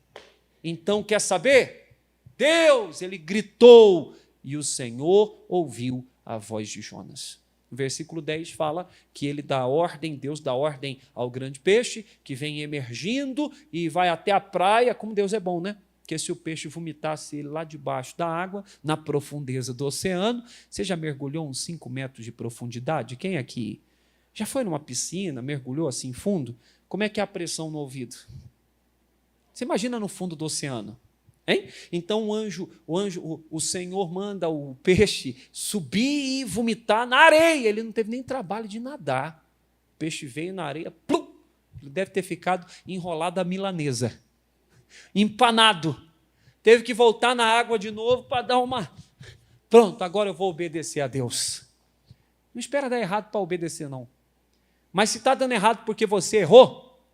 Então, quer saber? Deus, ele gritou, e o Senhor ouviu a voz de Jonas. O versículo 10 fala que ele dá ordem, Deus dá ordem ao grande peixe, que vem emergindo e vai até a praia, como Deus é bom, né? Porque se o peixe vomitasse ele lá debaixo da água, na profundeza do oceano, você já mergulhou uns 5 metros de profundidade? Quem aqui já foi numa piscina, mergulhou assim fundo? Como é que é a pressão no ouvido? Você imagina no fundo do oceano, hein? Então o Senhor manda o peixe subir e vomitar na areia. Ele não teve nem trabalho de nadar. O peixe veio na areia, plum, ele deve ter ficado enrolado a milanesa, empanado. Teve que voltar na água de novo para dar uma... Pronto, agora eu vou obedecer a Deus. Não espera dar errado para obedecer, não. Mas se está dando errado porque você errou,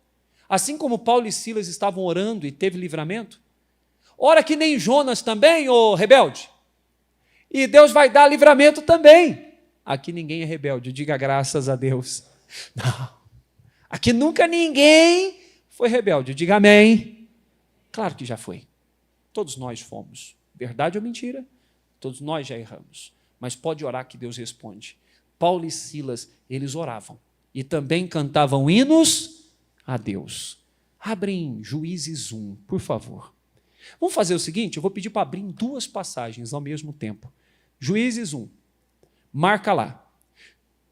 assim como Paulo e Silas estavam orando e teve livramento, ora que nem Jonas também, ô rebelde, e Deus vai dar livramento também. Aqui ninguém é rebelde, diga graças a Deus. Não, aqui nunca ninguém foi rebelde, diga amém. Claro que já foi, todos nós fomos, verdade ou mentira? Todos nós já erramos, mas pode orar que Deus responde. Paulo e Silas, eles oravam. E também cantavam hinos a Deus. Abrem Juízes 1, por favor. Vamos fazer o seguinte, eu vou pedir para abrir em 2 passagens ao mesmo tempo. Juízes 1, marca lá.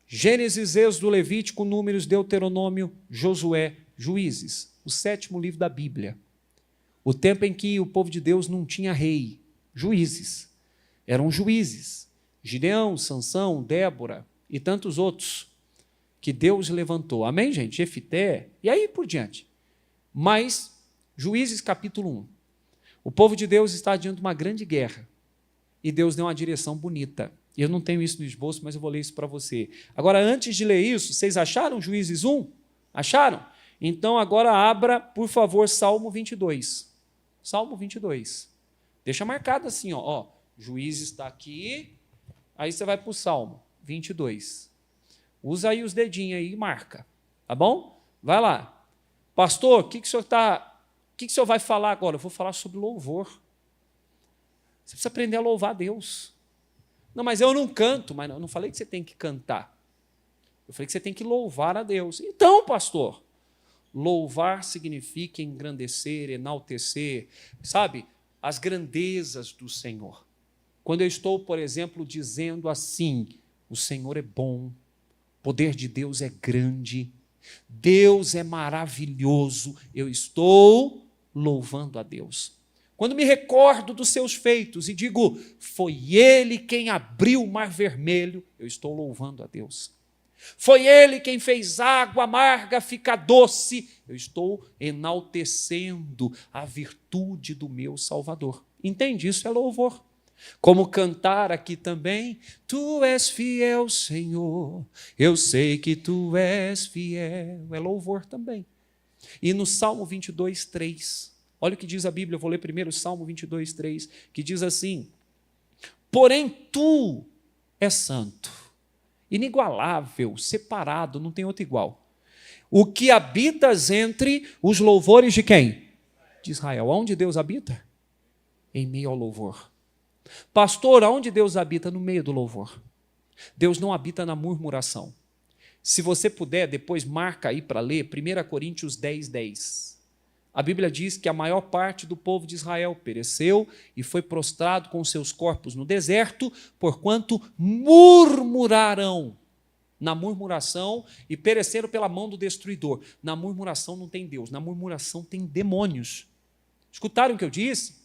Gênesis, Êxodo, Levítico, Números, Deuteronômio, Josué, Juízes. O 7º livro da Bíblia. O tempo em que o povo de Deus não tinha rei. Juízes. Eram juízes. Gideão, Sansão, Débora e tantos outros que Deus levantou. Amém, gente? Jefité, e aí por diante. Mas, Juízes capítulo 1. O povo de Deus está diante de uma grande guerra. E Deus deu uma direção bonita. Eu não tenho isso no esboço, mas eu vou ler isso para você. Agora, antes de ler isso, vocês acharam Juízes 1? Acharam? Então, agora abra, por favor, Salmo 22. Salmo 22. Deixa marcado assim, ó. Juízes está aqui, aí você vai para o Salmo 22. Usa aí os dedinhos aí e marca, tá bom? Vai lá. Pastor, o que o senhor vai falar agora? Eu vou falar sobre louvor. Você precisa aprender a louvar a Deus. Não, mas eu não canto. Mas não, eu não falei que você tem que cantar. Eu falei que você tem que louvar a Deus. Então, pastor, louvar significa engrandecer, enaltecer, sabe? As grandezas do Senhor. Quando eu estou, por exemplo, dizendo assim, o Senhor é bom, o poder de Deus é grande, Deus é maravilhoso, eu estou louvando a Deus. Quando me recordo dos seus feitos e digo, foi Ele quem abriu o mar vermelho, eu estou louvando a Deus. Foi Ele quem fez água amarga ficar doce, eu estou enaltecendo a virtude do meu Salvador. Entende? Isso é louvor. Como cantar aqui também, Tu és fiel, Senhor, eu sei que Tu és fiel, é louvor também. E no Salmo 22, 3, olha o que diz a Bíblia, eu vou ler primeiro o Salmo 22, 3, que diz assim, porém Tu és santo, inigualável, separado, não tem outro igual. o que habitas entre os louvores de quem? De Israel. Onde Deus habita? Em meio ao louvor. Pastor, aonde Deus habita? No meio do louvor. Deus não habita na murmuração. Se você puder, depois marca aí para ler 1 Coríntios 10, 10. A Bíblia diz que a maior parte do povo de Israel pereceu e foi prostrado com seus corpos no deserto, porquanto murmuraram. Na murmuração e pereceram pela mão do destruidor. Na murmuração não tem Deus, na murmuração tem demônios. Escutaram o que eu disse?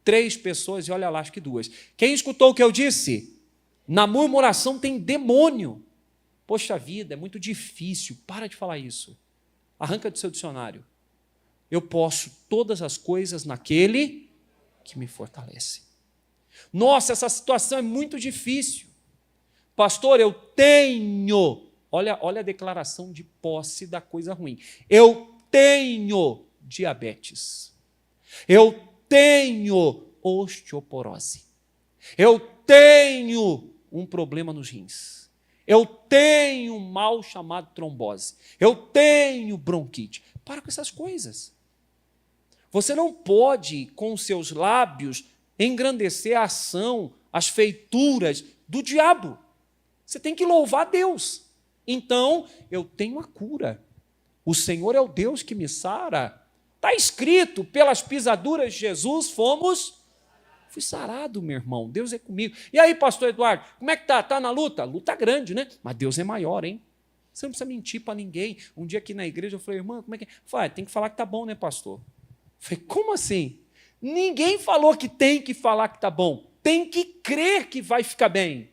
3 pessoas e olha lá, acho que 2. Quem escutou o que eu disse? Na murmuração tem demônio. Poxa vida, é muito difícil. Para de falar isso. Arranca do seu dicionário. Eu posso todas as coisas naquele que me fortalece. Nossa, essa situação é muito difícil. Pastor, eu tenho. Olha a declaração de posse da coisa ruim. Eu tenho diabetes. Eu tenho osteoporose. Eu tenho um problema nos rins. Eu tenho um mal chamado trombose. Eu tenho bronquite. Para com essas coisas. Você não pode, com seus lábios, engrandecer a ação, as feituras do diabo. Você tem que louvar a Deus. Então, eu tenho a cura. O Senhor é o Deus que me sara. Está escrito, pelas pisaduras de Jesus fui sarado, meu irmão. Deus é comigo. E aí, pastor Eduardo, como é que está? Está na luta? Luta grande, né? Mas Deus é maior, hein? Você não precisa mentir para ninguém. Um dia aqui na igreja eu falei, irmã, como é que é? Falei, tem que falar que está bom, né, pastor? Eu falei, como assim? Ninguém falou que tem que falar que está bom. Tem que crer que vai ficar bem.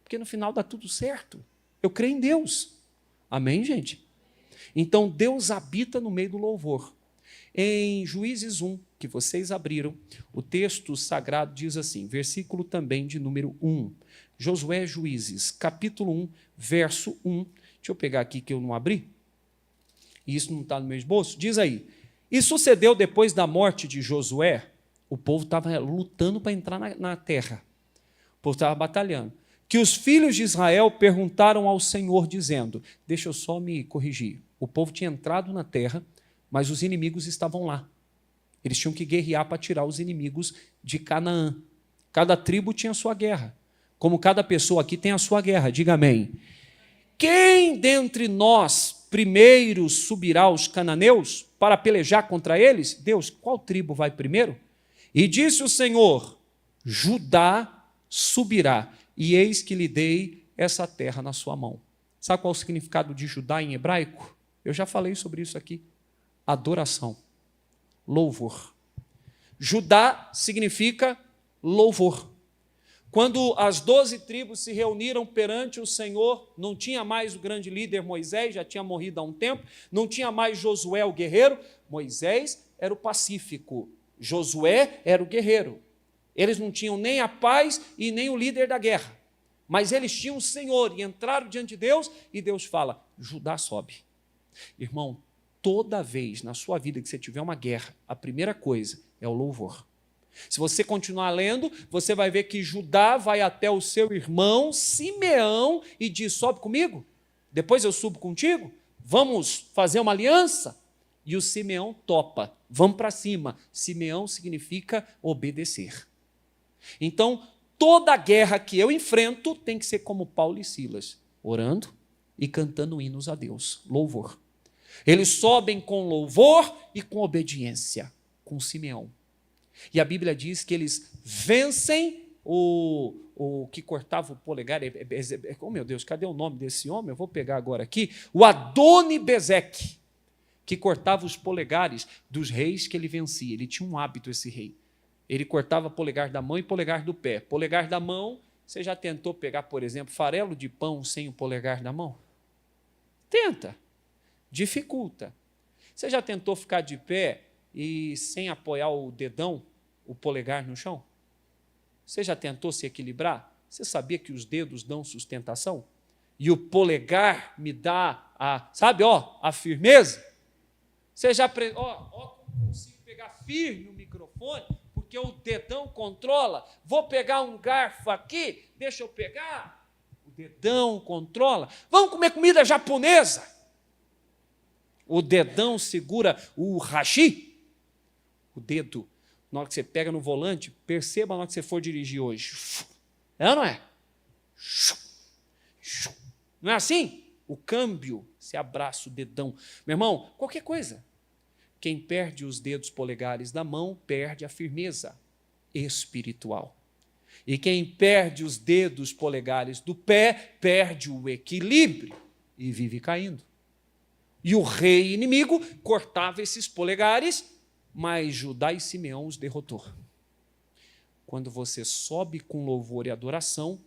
Porque no final dá tudo certo. Eu creio em Deus. Amém, gente? Então, Deus habita no meio do louvor. Em Juízes 1, que vocês abriram, o texto sagrado diz assim, versículo também de número 1. Josué Juízes, capítulo 1, verso 1. Deixa eu pegar aqui que eu não abri. E isso não está no meu esboço. Diz aí. E sucedeu depois da morte de Josué, o povo estava lutando para entrar na terra. O povo estava batalhando. Que os filhos de Israel perguntaram ao Senhor, dizendo, deixa eu só me corrigir, o povo tinha entrado na terra, mas os inimigos estavam lá. Eles tinham que guerrear para tirar os inimigos de Canaã. Cada tribo tinha a sua guerra, como cada pessoa aqui tem a sua guerra, diga amém. Quem dentre nós primeiro subirá aos cananeus para pelejar contra eles? Deus, qual tribo vai primeiro? E disse o Senhor, Judá subirá, e eis que lhe dei essa terra na sua mão. Sabe qual é o significado de Judá em hebraico? Eu já falei sobre isso aqui. Adoração, louvor. Judá significa louvor. Quando as 12 tribos se reuniram perante o Senhor, não tinha mais o grande líder Moisés, já tinha morrido há um tempo, não tinha mais Josué o guerreiro, Moisés era o pacífico, Josué era o guerreiro. Eles não tinham nem a paz e nem o líder da guerra, mas eles tinham o Senhor e entraram diante de Deus e Deus fala, Judá sobe. Irmão, toda vez na sua vida que você tiver uma guerra, a primeira coisa é o louvor. Se você continuar lendo, você vai ver que Judá vai até o seu irmão Simeão e diz, sobe comigo, depois eu subo contigo, vamos fazer uma aliança? E o Simeão topa, vamos para cima. Simeão significa obedecer. Então, toda guerra que eu enfrento tem que ser como Paulo e Silas, orando e cantando hinos a Deus, louvor. Eles sobem com louvor e com obediência, com Simeão. E a Bíblia diz que eles vencem o que cortava o polegar. Oh, meu Deus, cadê o nome desse homem? Eu vou pegar agora aqui. O Adoni-Bezeque, que cortava os polegares dos reis que ele vencia. Ele tinha um hábito, esse rei. Ele cortava polegar da mão e polegar do pé. Polegar da mão, você já tentou pegar, por exemplo, farelo de pão sem o polegar da mão? Tenta. Dificulta. Você já tentou ficar de pé e sem apoiar o dedão, o polegar no chão? Você já tentou se equilibrar? Você sabia que os dedos dão sustentação? E o polegar me dá a firmeza? Você já como consigo pegar firme o microfone, porque o dedão controla. Vou pegar um garfo aqui, deixa eu pegar. O dedão controla. Vamos comer comida japonesa. O dedão segura o hashi. O dedo, na hora que você pega no volante, perceba na hora que você for dirigir hoje. É ou não é? Não é assim? O câmbio, você abraça o dedão. Meu irmão, qualquer coisa. Quem perde os dedos polegares da mão, perde a firmeza espiritual. E quem perde os dedos polegares do pé, perde o equilíbrio e vive caindo. E o rei inimigo cortava esses polegares, mas Judá e Simeão os derrotou. Quando você sobe com louvor e adoração,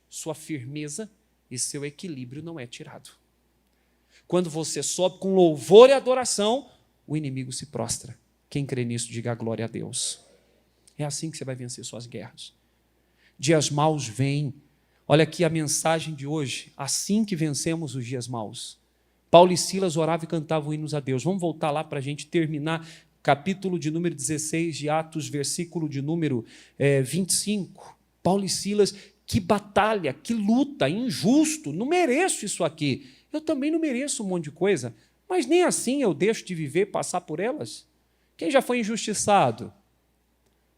sua firmeza e seu equilíbrio não é tirado. Quando você sobe com louvor e adoração, o inimigo se prostra. Quem crê nisso, diga glória a Deus. É assim que você vai vencer suas guerras. Dias maus vêm. Olha aqui a mensagem de hoje. Assim que vencemos os dias maus. Paulo e Silas oravam e cantavam hinos a Deus. Vamos voltar lá para a gente terminar capítulo de número 16 de Atos, versículo de número 25. Paulo e Silas, que batalha, que luta, injusto. Não mereço isso aqui. Eu também não mereço um monte de coisa. Mas nem assim eu deixo de viver, passar por elas. Quem já foi injustiçado?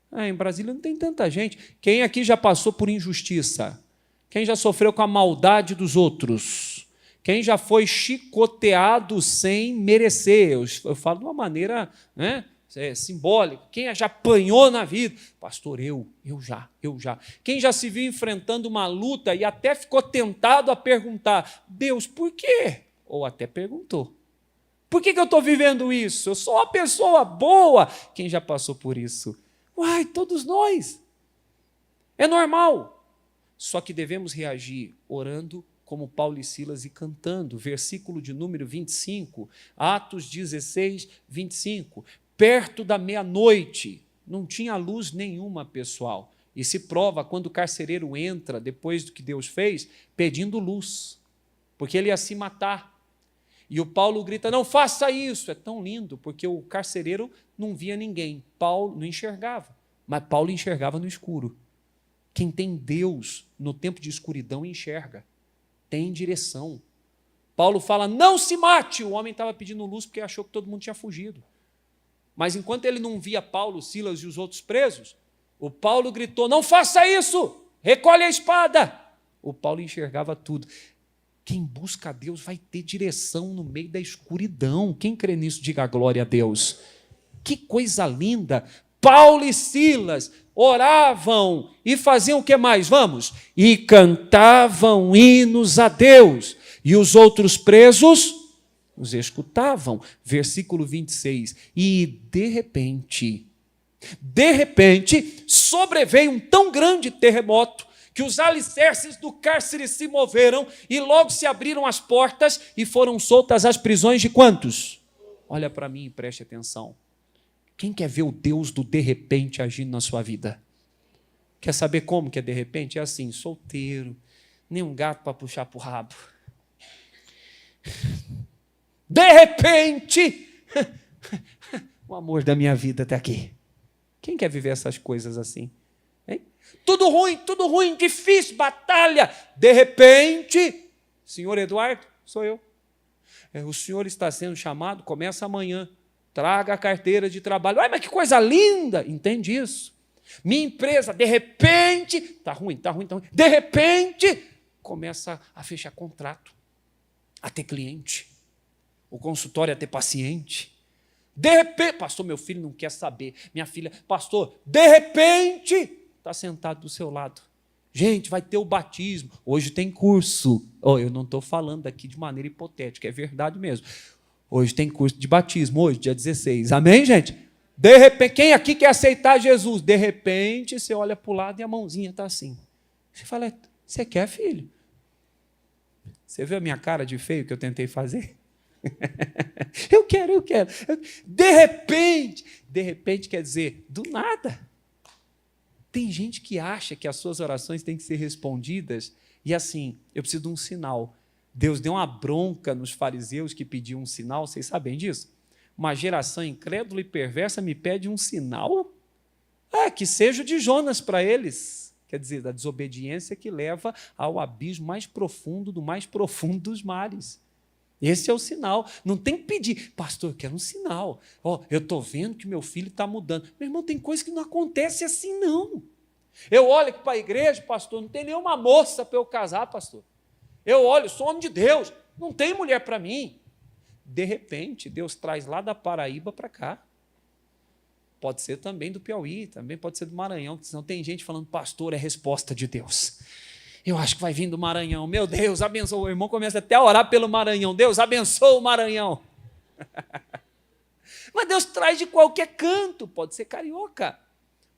Em Brasília não tem tanta gente. Quem aqui já passou por injustiça? Quem já sofreu com a maldade dos outros? Quem já foi chicoteado sem merecer? Eu falo de uma maneira, né, simbólica. Quem já apanhou na vida? Pastor, eu já. Quem já se viu enfrentando uma luta e até ficou tentado a perguntar, Deus, por quê? Ou até perguntou. Por que eu estou vivendo isso? Eu sou uma pessoa boa. Quem já passou por isso? Uai, todos nós. É normal. Só que devemos reagir orando como Paulo e Silas e cantando. Versículo de número 25, Atos 16, 25. Perto da meia-noite, não tinha luz nenhuma, pessoal. E se prova quando o carcereiro entra, depois do que Deus fez, pedindo luz, porque ele ia se matar. E o Paulo grita, não faça isso. É tão lindo, porque o carcereiro não via ninguém. Paulo não enxergava, mas Paulo enxergava no escuro. Quem tem Deus no tempo de escuridão enxerga, tem direção. Paulo fala, não se mate. O homem estava pedindo luz porque achou que todo mundo tinha fugido. Mas enquanto ele não via Paulo, Silas e os outros presos, o Paulo gritou, não faça isso, recolhe a espada. O Paulo enxergava tudo. Quem busca a Deus vai ter direção no meio da escuridão. Quem crê nisso, diga glória a Deus. Que coisa linda! Paulo e Silas oravam e faziam o que mais? Vamos! E cantavam hinos a Deus. E os outros presos os escutavam. Versículo 26. E de repente, sobreveio um tão grande terremoto que os alicerces do cárcere se moveram e logo se abriram as portas e foram soltas as prisões de quantos? Olha para mim e preste atenção. Quem quer ver o Deus do de repente agindo na sua vida? Quer saber como que é de repente? É assim, solteiro, nem um gato para puxar para o rabo. De repente, o amor da minha vida está aqui. Quem quer viver essas coisas assim? Hein? Tudo ruim, difícil, batalha. De repente, senhor Eduardo, sou eu. O senhor está sendo chamado, começa amanhã. Traga a carteira de trabalho. Ai, mas que coisa linda! Entende isso? Minha empresa, de repente, está ruim. De repente, começa a fechar contrato, a ter cliente. O consultório a ter paciente. De repente, pastor, meu filho não quer saber. Minha filha, pastor, de repente, está sentado do seu lado. Gente, vai ter o batismo. Hoje tem curso. Eu não estou falando aqui de maneira hipotética, é verdade mesmo. Hoje tem curso de batismo, hoje, dia 16. Amém, gente? De repente, quem aqui quer aceitar Jesus? De repente, você olha para o lado e a mãozinha está assim. Você fala, você quer, filho? Você viu a minha cara de feio que eu tentei fazer? Eu quero. De repente quer dizer, do nada. Tem gente que acha que as suas orações têm que ser respondidas e assim, eu preciso de um sinal. Deus deu uma bronca nos fariseus que pediam um sinal, vocês sabem disso? Uma geração incrédula e perversa me pede um sinal? Que seja o de Jonas para eles. Quer dizer, da desobediência que leva ao abismo mais profundo do mais profundo dos mares. Esse é o sinal. Não tem que pedir, pastor, eu quero um sinal. Eu estou vendo que meu filho está mudando. Meu irmão, tem coisa que não acontece assim, não. Eu olho aqui para a igreja, pastor, não tem nenhuma moça para eu casar, pastor. Eu olho, sou homem de Deus, não tem mulher para mim. De repente, Deus traz lá da Paraíba para cá. Pode ser também do Piauí, também pode ser do Maranhão, porque senão tem gente falando, pastor, é resposta de Deus. Eu acho que vai vir do Maranhão. Meu Deus, abençoa. O irmão começa até a orar pelo Maranhão. Deus, abençoa o Maranhão. Mas Deus traz de qualquer canto. Pode ser carioca,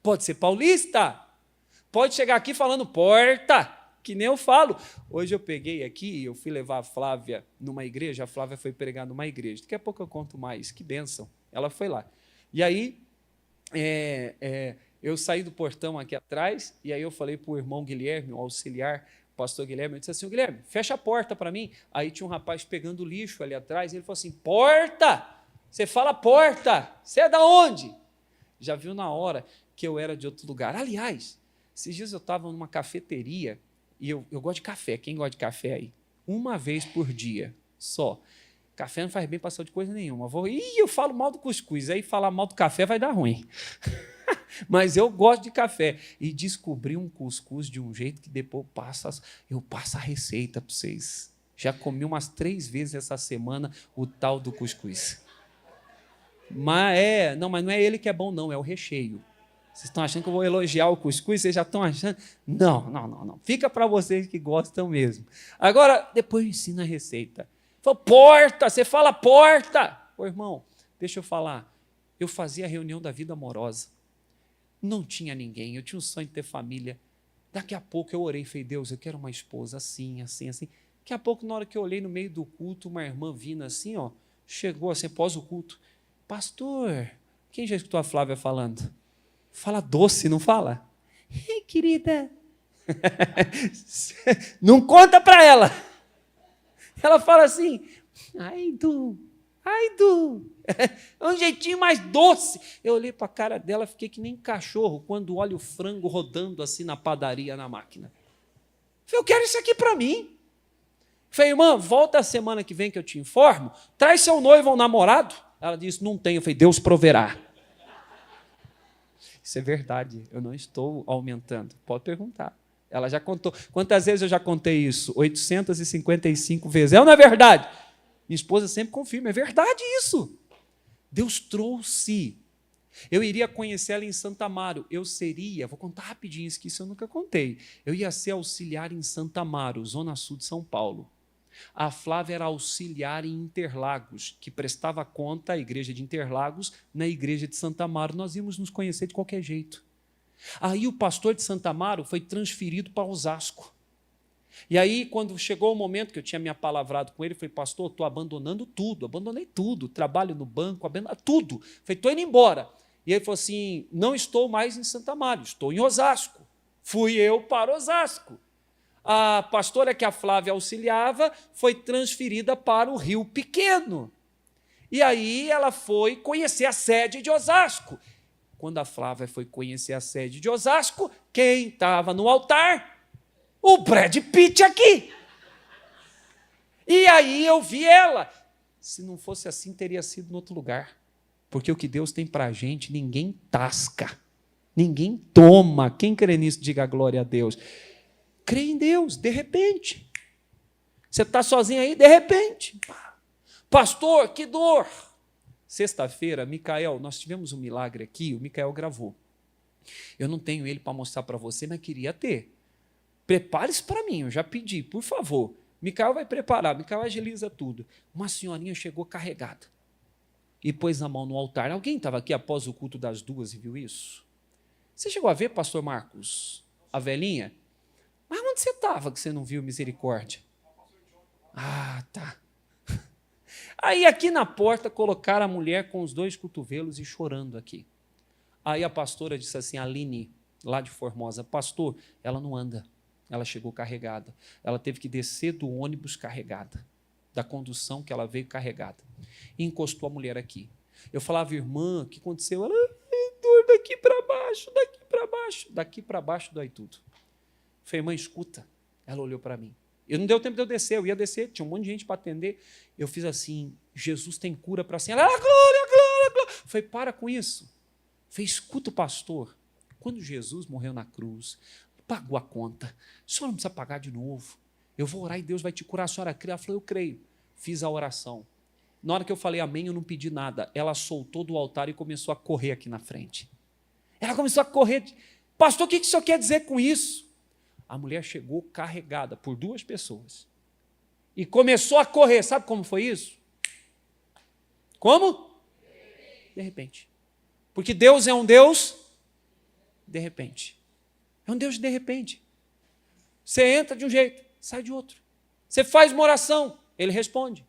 pode ser paulista, pode chegar aqui falando porta, que nem eu falo. Hoje eu peguei aqui, eu fui levar a Flávia numa igreja, a Flávia foi pregar numa igreja. Daqui a pouco eu conto mais, que bênção. Ela foi lá. E aí, eu saí do portão aqui atrás, e aí eu falei para o irmão Guilherme, o auxiliar, o pastor Guilherme, eu disse assim, Guilherme, fecha a porta para mim. Aí tinha um rapaz pegando lixo ali atrás, e ele falou assim, porta? Você fala porta? Você é da onde? Já viu na hora que eu era de outro lugar. Aliás, esses dias eu estava numa cafeteria, e eu gosto de café, quem gosta de café aí? Uma vez por dia, só. Café não faz bem para saúde de coisa nenhuma. Eu falo mal do cuscuz, aí falar mal do café vai dar ruim. Mas eu gosto de café. E descobri um cuscuz de um jeito que depois eu passo a receita para vocês. Já comi umas 3 vezes essa semana o tal do cuscuz. Mas não é ele que é bom, não, é o recheio. Vocês estão achando que eu vou elogiar o cuscuz? Vocês já estão achando? Não. Fica para vocês que gostam mesmo. Agora, depois ensina a receita. Fala, porta, você fala porta. Ô, irmão, deixa eu falar. Eu fazia a reunião da vida amorosa. Não tinha ninguém, eu tinha um sonho de ter família. Daqui a pouco eu orei e falei, Deus, eu quero uma esposa assim, assim, assim. Daqui a pouco, na hora que eu olhei no meio do culto, uma irmã vindo assim, chegou assim, após o culto. Pastor, quem já escutou a Flávia falando? Fala doce, não fala? Ei, querida. Não conta para ela. Ela fala assim, ai, Du. É um jeitinho mais doce. Eu olhei para a cara dela, fiquei que nem cachorro quando olha o frango rodando assim na padaria, na máquina. Falei, eu quero isso aqui para mim. Falei, irmã, volta a semana que vem que eu te informo, traz seu noivo ou namorado. Ela disse, não tenho. Eu falei, Deus proverá. Isso é verdade, eu não estou aumentando. Pode perguntar. Ela já contou. Quantas vezes eu já contei isso? 855 vezes. É ou não é verdade? Minha esposa sempre confirma, é verdade isso. Deus trouxe. Eu iria conhecer ela em Santa Amaro. Vou contar rapidinho isso, que isso eu nunca contei. Eu ia ser auxiliar em Santa Amaro, zona sul de São Paulo. A Flávia era auxiliar em Interlagos, que prestava conta à igreja de Interlagos na igreja de Santa Amaro. Nós íamos nos conhecer de qualquer jeito. Aí o pastor de Santa Amaro foi transferido para Osasco. E aí, quando chegou o momento que eu tinha me apalavrado com ele, eu falei, pastor, estou abandonando tudo, abandonei tudo, trabalho no banco, tudo. Falei, estou indo embora. E ele falou assim, não estou mais em Santa Amaro, estou em Osasco. Fui eu para Osasco. A pastora que a Flávia auxiliava foi transferida para o Rio Pequeno. E aí ela foi conhecer a sede de Osasco. Quando a Flávia foi conhecer a sede de Osasco, quem estava no altar? O Brad Pitt aqui. E aí eu vi ela. Se não fosse assim, teria sido em outro lugar. Porque o que Deus tem para a gente, ninguém tasca. Ninguém toma. Quem crê nisso, diga glória a Deus. Crê em Deus, de repente. Você está sozinho aí, de repente. Pastor, que dor. Sexta-feira, Micael, nós tivemos um milagre aqui, o Micael gravou. Eu não tenho ele para mostrar para você, mas queria ter. Prepare-se para mim, eu já pedi, por favor. Micael vai preparar, Micael agiliza tudo. Uma senhorinha chegou carregada e pôs a mão no altar. Alguém estava aqui após o culto das 2 e viu isso? Você chegou a ver, pastor Marcos, a velhinha? Mas onde você estava que você não viu misericórdia? Ah, tá. Aí aqui na porta colocaram a mulher com os 2 cotovelos e chorando aqui. Aí a pastora disse assim, Aline, lá de Formosa, pastor, ela não anda. Ela chegou carregada. Ela teve que descer do ônibus carregada, da condução que ela veio carregada. E encostou a mulher aqui. Eu falava, irmã, o que aconteceu? Ela, dor daqui para baixo, daqui para baixo. Daqui para baixo dói tudo. Eu falei, irmã, escuta. Ela olhou para mim. Não deu tempo de eu descer, eu ia descer, tinha um monte de gente para atender. Eu fiz assim, Jesus tem cura para assim. Ela, glória, glória, glória. Eu falei, para com isso. Eu falei, escuta o pastor. Quando Jesus morreu na cruz, pagou a conta. O senhor não precisa pagar de novo. Eu vou orar e Deus vai te curar. A senhora crê? Ela falou, eu creio. Fiz a oração. Na hora que eu falei amém, eu não pedi nada. Ela soltou do altar e começou a correr aqui na frente. Ela começou a correr. Pastor, o que o senhor quer dizer com isso? A mulher chegou carregada por 2 pessoas. E começou a correr. Sabe como foi isso? Como? De repente. Porque Deus é um Deus de repente. É um Deus de repente. Você entra de um jeito, sai de outro. Você faz uma oração, Ele responde.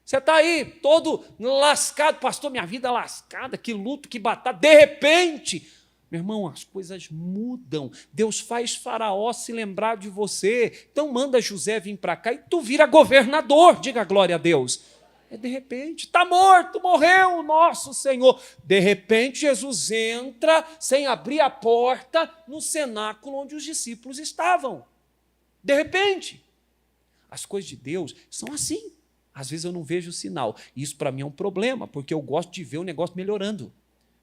Você está aí, todo lascado, pastor, minha vida lascada, que luto, que batalha. De repente, meu irmão, as coisas mudam. Deus faz Faraó se lembrar de você. Então manda José vir para cá e tu vira governador. Diga glória a Deus. É de repente, está morto, morreu o nosso Senhor. De repente, Jesus entra, sem abrir a porta, no cenáculo onde os discípulos estavam. De repente. As coisas de Deus são assim. Às vezes eu não vejo o sinal. Isso para mim é um problema, porque eu gosto de ver o negócio melhorando.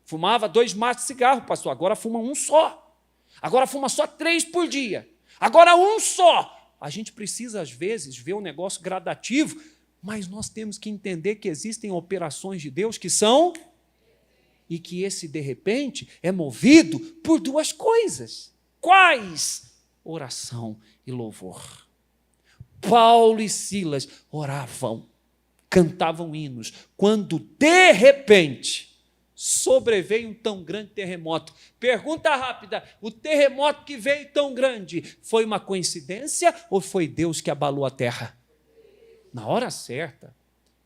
Fumava 2 maços de cigarro, pastor, agora fuma 1 só. Agora fuma só 3 por dia. Agora 1 só. A gente precisa, às vezes, ver um negócio gradativo, mas nós temos que entender que existem operações de Deus que são, e que esse de repente é movido por 2 coisas. Quais? Oração e louvor. Paulo e Silas oravam, cantavam hinos, quando de repente sobreveio um tão grande terremoto. Pergunta rápida, o terremoto que veio tão grande, foi uma coincidência ou foi Deus que abalou a terra? Na hora certa.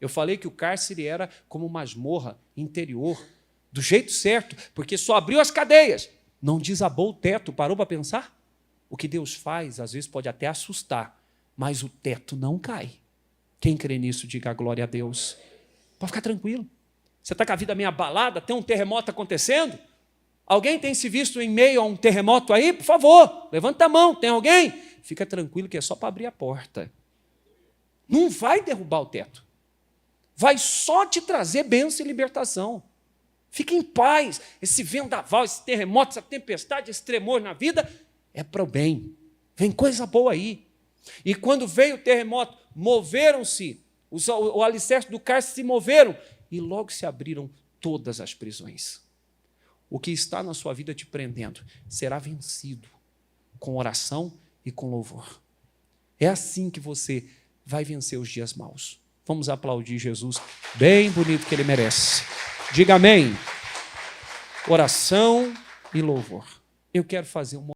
Eu falei que o cárcere era como uma masmorra interior, do jeito certo, porque só abriu as cadeias, não desabou o teto. Parou para pensar? O que Deus faz, às vezes, pode até assustar, mas o teto não cai. Quem crê nisso, diga a glória a Deus. Pode ficar tranquilo. Você está com a vida meio abalada, tem um terremoto acontecendo? Alguém tem se visto em meio a um terremoto aí? Por favor, levanta a mão. Tem alguém? Fica tranquilo que é só para abrir a porta. Não vai derrubar o teto. Vai só te trazer bênção e libertação. Fique em paz. Esse vendaval, esse terremoto, essa tempestade, esse tremor na vida é para o bem. Vem coisa boa aí. E quando veio o terremoto, moveram-se, o alicerce do cárcere se moveram, e logo se abriram todas as prisões. O que está na sua vida te prendendo será vencido com oração e com louvor. É assim que você vai vencer os dias maus. Vamos aplaudir Jesus bem bonito que Ele merece. Diga amém. Oração e louvor. Eu quero fazer um